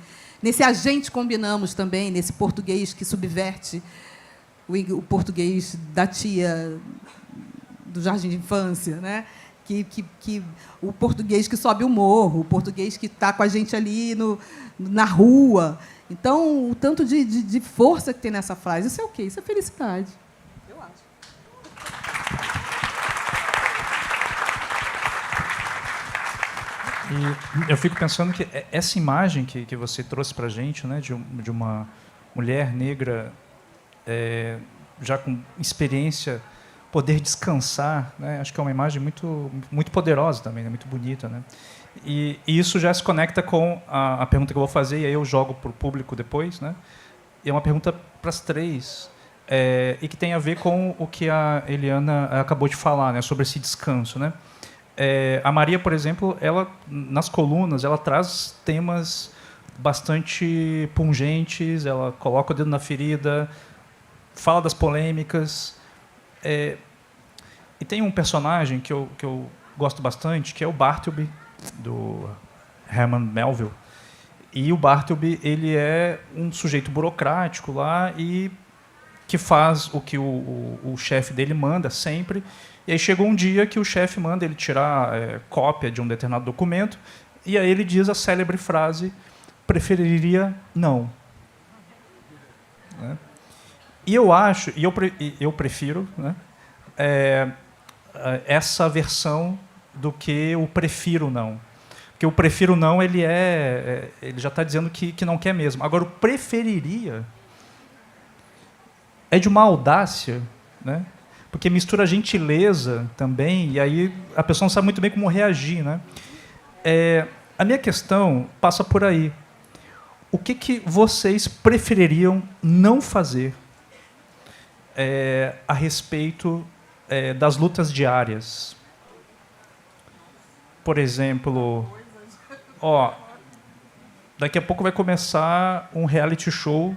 C: a gente combinamos também, nesse português que subverte o português da tia do jardim de infância, né? Que o português que sobe o morro, o português que está com a gente ali na rua. Então, o tanto de força que tem nessa frase, isso é o quê? Isso é felicidade, eu acho.
B: E eu fico pensando que essa imagem que você trouxe para a gente, né, de uma mulher negra já com experiência, poder descansar, né? Acho que é uma imagem muito, muito poderosa também, né? Muito bonita, né? E isso já se conecta com a pergunta que eu vou fazer, e aí eu jogo para o público depois, né? E é uma pergunta para as três, e que tem a ver com o que a Eliana acabou de falar, né? Sobre esse descanso, né? A Maria, por exemplo, ela nas colunas ela traz temas bastante pungentes, ela coloca o dedo na ferida, fala das polêmicas. E tem um personagem que eu gosto bastante, que é o Bartleby, do Herman Melville. E o Bartleby, ele é um sujeito burocrático lá e que faz o que o chefe dele manda sempre. E aí chegou um dia que o chefe manda ele tirar cópia de um determinado documento, e aí ele diz a célebre frase: preferiria não. Né? E eu acho, eu prefiro, né, essa versão do que o prefiro não. Porque o prefiro não, ele já está dizendo que não quer mesmo. Agora, o preferiria é de uma audácia, né? Porque mistura gentileza também, e aí a pessoa não sabe muito bem como reagir, né? A minha questão passa por aí. O que vocês prefeririam não fazer a respeito das lutas diárias? Por exemplo, daqui a pouco vai começar um reality show,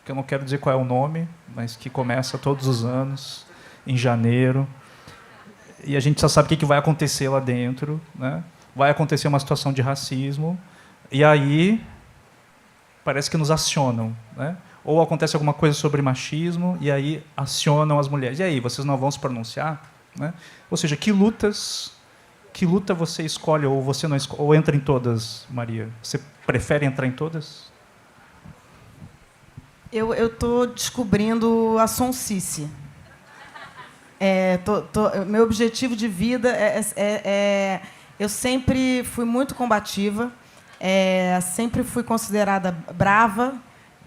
B: que eu não quero dizer qual é o nome, mas que começa todos os anos, em janeiro, e a gente já sabe o que vai acontecer lá dentro, né? Vai acontecer uma situação de racismo, e aí parece que nos acionam, né? Ou acontece alguma coisa sobre machismo, e aí acionam as mulheres. E aí, vocês não vão se pronunciar? Né? Ou seja, que luta você escolhe, ou você não escolhe, ou entra em todas, Maria? Você prefere entrar em todas?
E: Eu estou descobrindo a sonsice. Meu objetivo de vida eu sempre fui muito combativa, sempre fui considerada brava,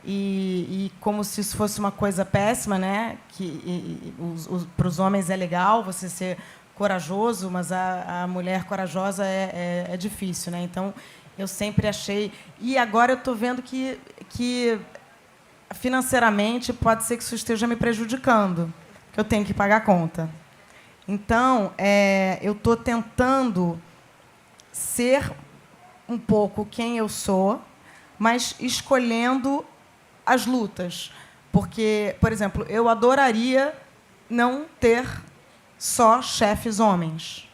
E: e como se isso fosse uma coisa péssima, né? Que para os homens é legal você ser corajoso, mas a mulher corajosa é difícil, né? Então eu sempre achei, e agora eu estou vendo que financeiramente pode ser que isso esteja me prejudicando, que eu tenho que pagar a conta. Então eu estou tentando ser um pouco quem eu sou, mas escolhendo as lutas. Porque, por exemplo, eu adoraria não ter só chefes homens.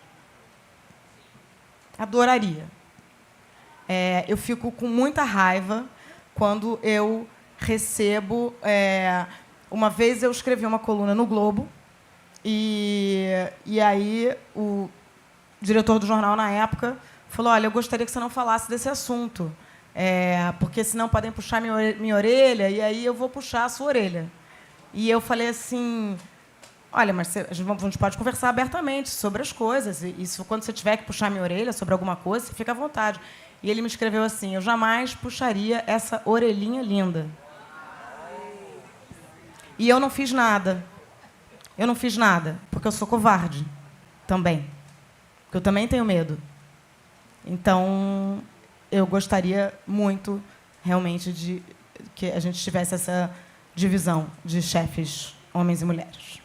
E: Adoraria. Eu fico com muita raiva quando eu recebo... uma vez eu escrevi uma coluna no Globo, e aí o diretor do jornal, na época, falou: olha, eu gostaria que você não falasse desse assunto, porque senão podem puxar minha orelha, e aí eu vou puxar a sua orelha. E eu falei assim: olha, mas a gente pode conversar abertamente sobre as coisas, e isso, quando você tiver que puxar minha orelha sobre alguma coisa, você fica à vontade. E ele me escreveu assim: eu jamais puxaria essa orelhinha linda. E eu não fiz nada. Eu não fiz nada, porque eu sou covarde também. Porque eu também tenho medo. Então, eu gostaria muito, realmente, de que a gente tivesse essa divisão de chefes, homens e mulheres.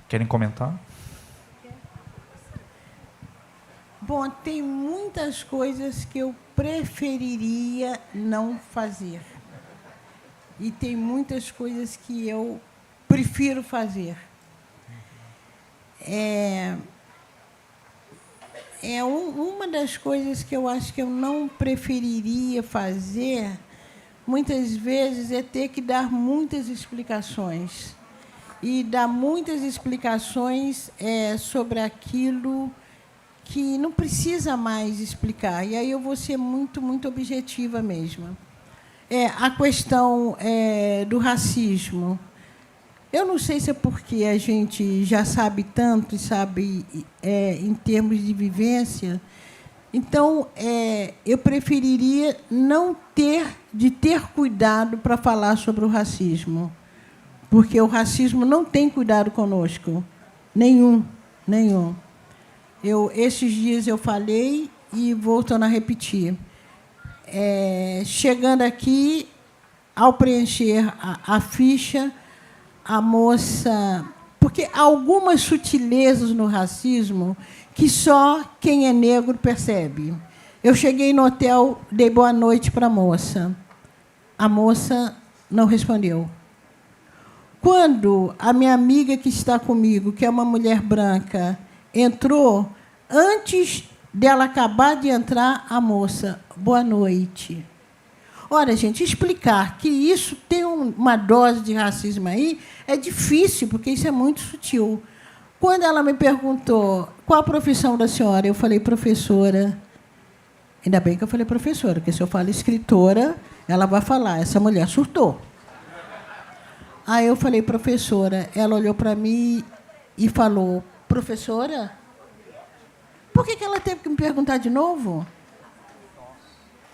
B: Querem comentar?
D: Bom, tem muitas coisas que eu preferiria não fazer. E tem muitas coisas que eu prefiro fazer. Uma das coisas que eu acho que eu não preferiria fazer, muitas vezes, é ter que dar muitas explicações. E dar muitas explicações sobre aquilo que não precisa mais explicar. E aí eu vou ser muito, muito objetiva mesmo. A questão do racismo. Eu não sei se é porque a gente já sabe tanto e sabe em termos de vivência. Então, eu preferiria não ter cuidado para falar sobre o racismo, porque o racismo não tem cuidado conosco. Nenhum. Esses dias eu falei e voltando a repetir. Chegando aqui, ao preencher a ficha, a moça... Porque há algumas sutilezas no racismo que só quem é negro percebe. Eu cheguei no hotel, dei boa noite para a moça. A moça não respondeu. Quando a minha amiga que está comigo, que é uma mulher branca, entrou, antes dela acabar de entrar, a moça: boa noite. Ora, gente, explicar que isso tem uma dose de racismo aí é difícil, porque isso é muito sutil. Quando ela me perguntou qual a profissão da senhora, eu falei professora. Ainda bem que eu falei professora, porque se eu falo escritora, ela vai falar: essa mulher surtou. Aí eu falei, professora. Ela olhou para mim e falou, professora, por que ela teve que me perguntar de novo?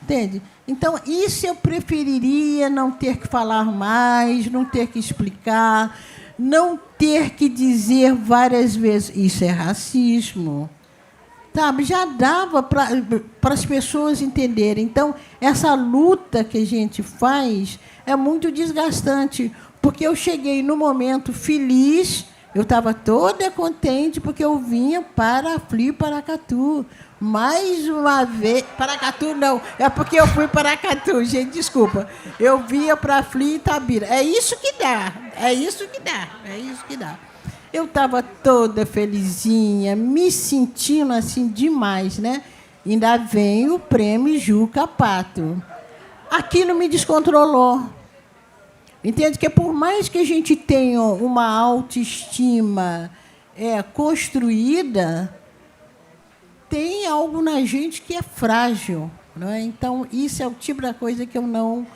D: Entende? Então, isso eu preferiria não ter que falar mais, não ter que explicar, não ter que dizer várias vezes, isso é racismo. Sabe? Já dava para as pessoas entenderem. Então, essa luta que a gente faz é muito desgastante, porque eu cheguei no momento feliz, eu estava toda contente, porque eu vinha para a FLI Paracatu. Mais uma vez... Paracatu, não. É porque eu fui para Paracatu, gente, desculpa. Eu vinha para a FLI Itabira. É isso que dá. É isso que dá. É isso que dá. Eu estava toda felizinha, me sentindo assim demais, né? Ainda vem o prêmio Juca Pato. Aquilo me descontrolou. Entende? Que por mais que a gente tenha uma autoestima construída, tem algo na gente que é frágil. Não é? Então, isso é o tipo da coisa que eu não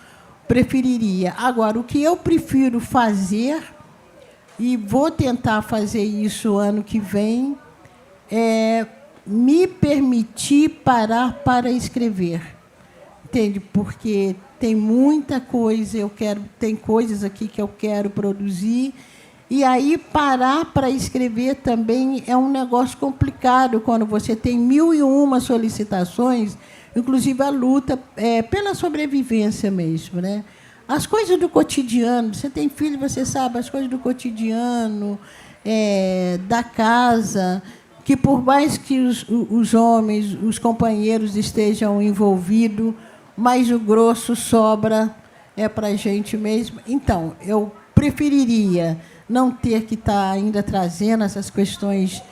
D: preferiria. Agora, o que eu prefiro fazer, e vou tentar fazer isso ano que vem, é me permitir parar para escrever. Entende? Porque tem muita coisa, tem coisas aqui que eu quero produzir, e aí parar para escrever também é um negócio complicado quando você tem 1001 solicitações, inclusive a luta pela sobrevivência mesmo, né? As coisas do cotidiano, você tem filho, você sabe, as coisas do cotidiano, da casa, que por mais que os homens, os companheiros estejam envolvidos, mas o grosso sobra para a gente mesmo. Então, eu preferiria não ter que estar ainda trazendo essas questões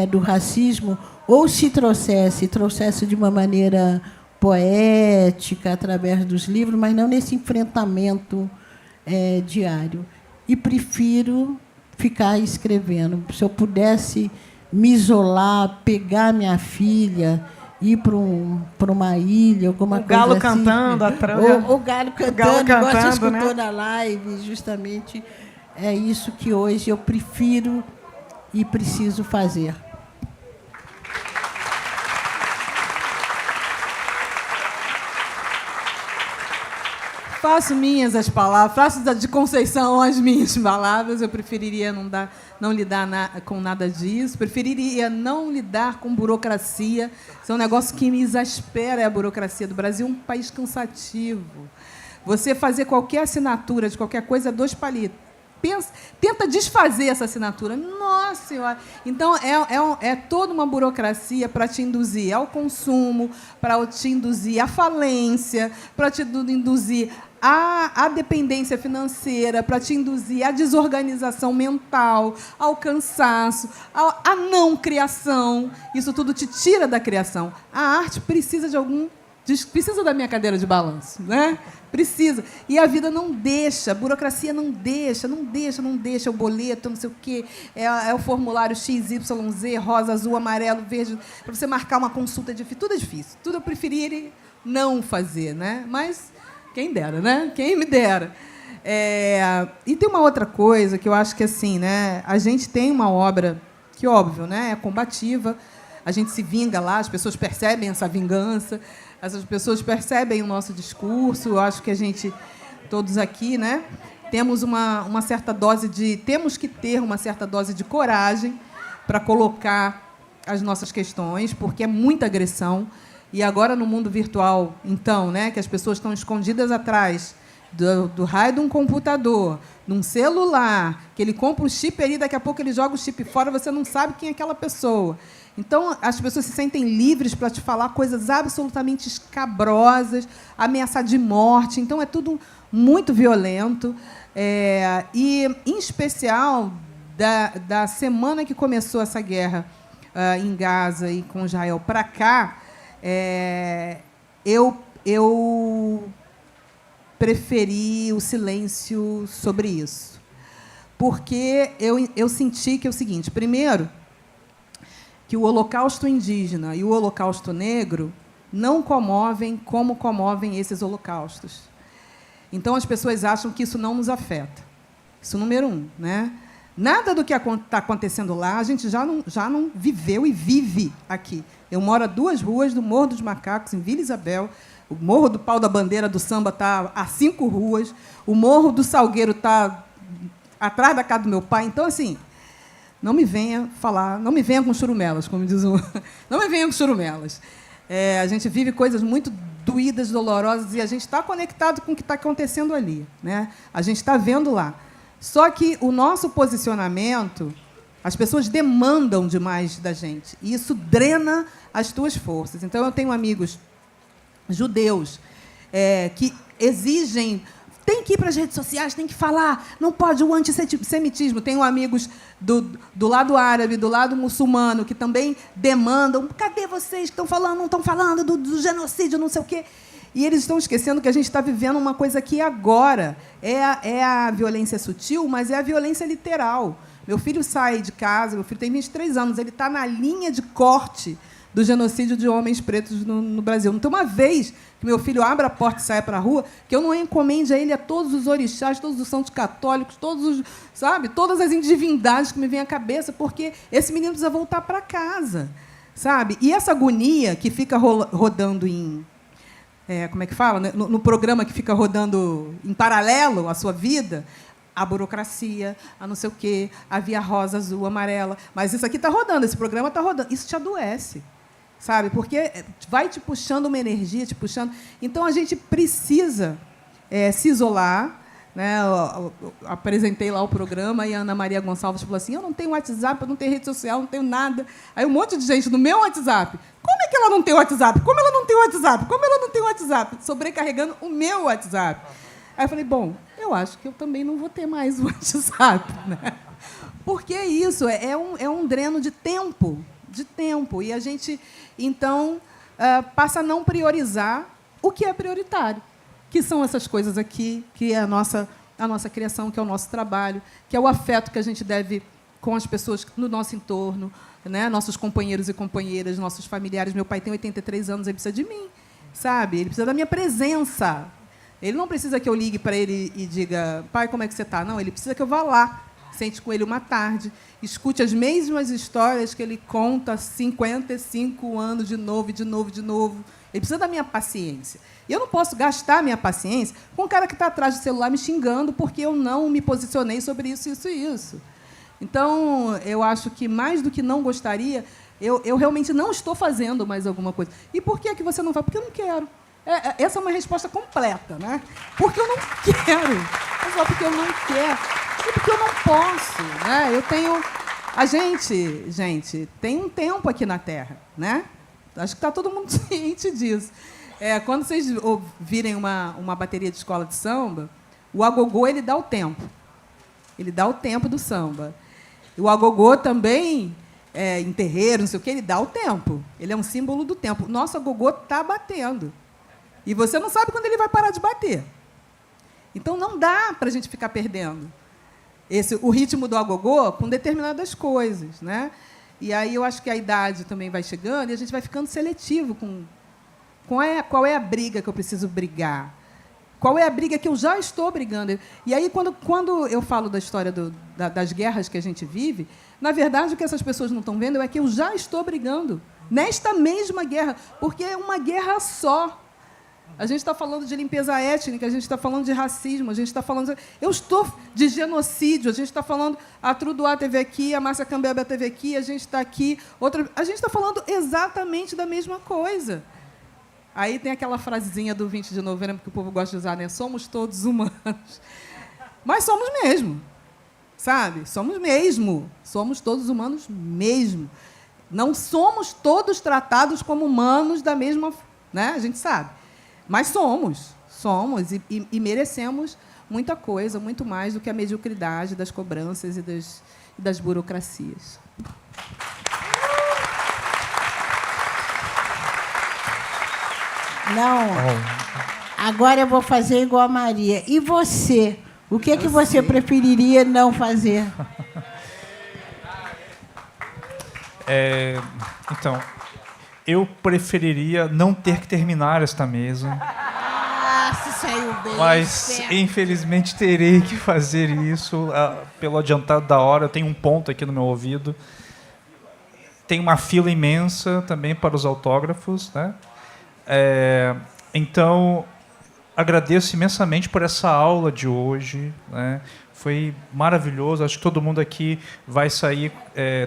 D: do racismo, ou se trouxesse de uma maneira poética, através dos livros, mas não nesse enfrentamento diário. E prefiro ficar escrevendo. Se eu pudesse me isolar, pegar minha filha, ir para uma ilha, alguma coisa assim.
E: O galo cantando, a trama.
D: O galo cantando, igual você escutou na live, justamente é isso que hoje eu prefiro e preciso fazer.
C: Faço minhas as palavras, faço de Conceição as minhas palavras. Eu preferiria não lidar com nada disso, preferiria não lidar com burocracia. Isso é um negócio que me exaspera, a burocracia do Brasil, um país cansativo. Você fazer qualquer assinatura de qualquer coisa, 2 palitos. Tenta desfazer essa assinatura. Nossa Senhora! Então, é toda uma burocracia para te induzir ao consumo, para te induzir à falência, para te induzir à dependência financeira, para te induzir à desorganização mental, ao cansaço, à não criação. Isso tudo te tira da criação. A arte precisa precisa da minha cadeira de balanço, né? Precisa. E a vida não deixa, a burocracia não deixa, o boleto, não sei o quê, é o formulário XYZ, rosa, azul, amarelo, verde, para você marcar uma consulta tudo é difícil. Tudo eu preferiria não fazer, né? Mas quem dera, né? Quem me dera. E tem uma outra coisa que eu acho que, assim, né? A gente tem uma obra que, óbvio, né? É combativa, a gente se vinga lá, as pessoas percebem essa vingança, essas pessoas percebem o nosso discurso. Eu acho que a gente, todos aqui, né, temos uma certa dose temos que ter uma certa dose de coragem para colocar as nossas questões, porque é muita agressão. E agora, no mundo virtual, então, né, que as pessoas estão escondidas atrás do raio de um computador, de um celular, que ele compra o chip ali, daqui a pouco ele joga o chip fora, você não sabe quem é aquela pessoa. Então, as pessoas se sentem livres para te falar coisas absolutamente escabrosas, ameaçar de morte. Então, é tudo muito violento. E, em especial, da semana que começou essa guerra em Gaza e com Israel para cá, eu preferi o silêncio sobre isso. Porque eu senti que é o seguinte: primeiro, que o Holocausto indígena e o Holocausto negro não comovem como comovem esses holocaustos. Então, as pessoas acham que isso não nos afeta. Isso número 1, né? Nada do que está acontecendo lá a gente já não viveu e vive aqui. Eu moro a 2 ruas do Morro dos Macacos, em Vila Isabel. O Morro do Pau da Bandeira do Samba está a 5 ruas. O Morro do Salgueiro está atrás da casa do meu pai. Então, assim, não me venha falar, não me venha com churumelas, como diz o... Não me venha com churumelas. A gente vive coisas muito doídas, dolorosas, e a gente está conectado com o que está acontecendo ali, né? A gente está vendo lá. Só que o nosso posicionamento, as pessoas demandam demais da gente, e isso drena as tuas forças. Então, eu tenho amigos judeus que exigem, tem que ir para as redes sociais, tem que falar, não pode o antissemitismo. Tenho amigos do lado árabe, do lado muçulmano, que também demandam, cadê vocês que estão falando, não estão falando do genocídio, não sei o quê. E eles estão esquecendo que a gente está vivendo uma coisa que agora é a violência sutil, mas é a violência literal. Meu filho sai de casa, meu filho tem 23 anos, ele está na linha de corte do genocídio de homens pretos no Brasil. Não tem uma vez que meu filho abra a porta e saia para a rua que eu não encomende a ele a todos os orixás, todos os santos católicos, todas as divindades que me vêm à cabeça, porque esse menino precisa voltar para casa, sabe? E essa agonia que fica rodando em... como é que fala? No programa que fica rodando em paralelo à sua vida, a burocracia, a não sei o quê, a via rosa, azul, amarela. Mas isso aqui está rodando, esse programa está rodando. Isso te adoece, sabe? Porque vai te puxando uma energia, te puxando. Então, a gente precisa se isolar. Né? Eu apresentei lá o programa e a Ana Maria Gonçalves falou assim, eu não tenho WhatsApp, eu não tenho rede social, não tenho nada. Aí um monte de gente no meu WhatsApp. Como é que ela não tem WhatsApp? Como ela não tem WhatsApp? Como ela não tem WhatsApp? Sobrecarregando o meu WhatsApp. Aí eu falei, bom, eu acho que eu também não vou ter mais o WhatsApp. Né? Porque isso é um dreno de tempo. E a gente, então, passa a não priorizar o que é prioritário, que são essas coisas aqui, que é a nossa criação, que é o nosso trabalho, que é o afeto que a gente deve com as pessoas no nosso entorno, né? Nossos companheiros e companheiras, nossos familiares. Meu pai tem 83 anos, ele precisa de mim, sabe? Ele precisa da minha presença. Ele não precisa que eu ligue para ele e diga, pai, como é que você está? Não, ele precisa que eu vá lá, sente com ele uma tarde, escute as mesmas histórias que ele conta há 55 anos, de novo. Ele precisa da minha paciência. E eu não posso gastar a minha paciência com um cara que está atrás do celular me xingando porque eu não me posicionei sobre isso, isso e isso. Então, eu acho que, mais do que não gostaria, eu realmente não estou fazendo mais alguma coisa. E por que você não faz? Porque eu não quero. Essa é uma resposta completa, né? Porque eu não quero. É só porque eu não quero. E porque eu não posso. Né? Eu tenho... A gente, tem um tempo aqui na Terra, né? Acho que está todo mundo ciente disso. Quando vocês ouvirem uma bateria de escola de samba, o agogô ele dá o tempo. Ele dá o tempo do samba. E o agogô também, em terreiro, não sei o quê, ele dá o tempo. Ele é um símbolo do tempo. O nosso agogô está batendo. E você não sabe quando ele vai parar de bater. Então, não dá para a gente ficar perdendo o ritmo do agogô com determinadas coisas. Né? E aí eu acho que a idade também vai chegando e a gente vai ficando seletivo com qual é a briga que eu preciso brigar. Qual é a briga que eu já estou brigando? E aí, quando eu falo da história das guerras que a gente vive, na verdade, o que essas pessoas não estão vendo é que eu já estou brigando nesta mesma guerra, porque é uma guerra só. A gente está falando de limpeza étnica, a gente está falando de racismo, a gente está falando... Eu estou de genocídio, a gente está falando... A Trudoá teve aqui, a Márcia Cambeba teve aqui, a gente está aqui... A gente está falando exatamente da mesma coisa. Aí tem aquela frasezinha do 20 de novembro que o povo gosta de usar, né? Somos todos humanos. Mas somos mesmo, sabe? Somos mesmo. Somos todos humanos mesmo. Não somos todos tratados como humanos da mesma... Né? A gente sabe. Mas somos e merecemos muita coisa, muito mais do que a mediocridade das cobranças e das burocracias.
D: Não. Agora eu vou fazer igual a Maria. E você? O que você preferiria não fazer?
B: Então, eu preferiria não ter que terminar esta mesa.
D: Nossa saiu bem.
B: Mas,
D: esperto.
B: infelizmente, terei que fazer isso pelo adiantado da hora. Eu tenho um ponto aqui no meu ouvido. Tem uma fila imensa também para os autógrafos, né? Então, agradeço imensamente por essa aula de hoje, né? Foi maravilhoso. Acho que todo mundo aqui vai sair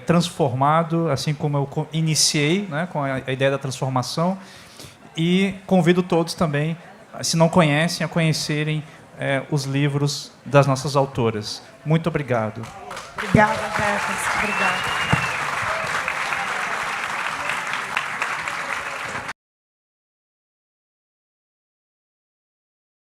B: transformado, assim como eu iniciei, né, com a ideia da transformação. E convido todos também, se não conhecem, a conhecerem os livros das nossas autoras. Muito obrigado.
E: Obrigada, Jefferson. Obrigada.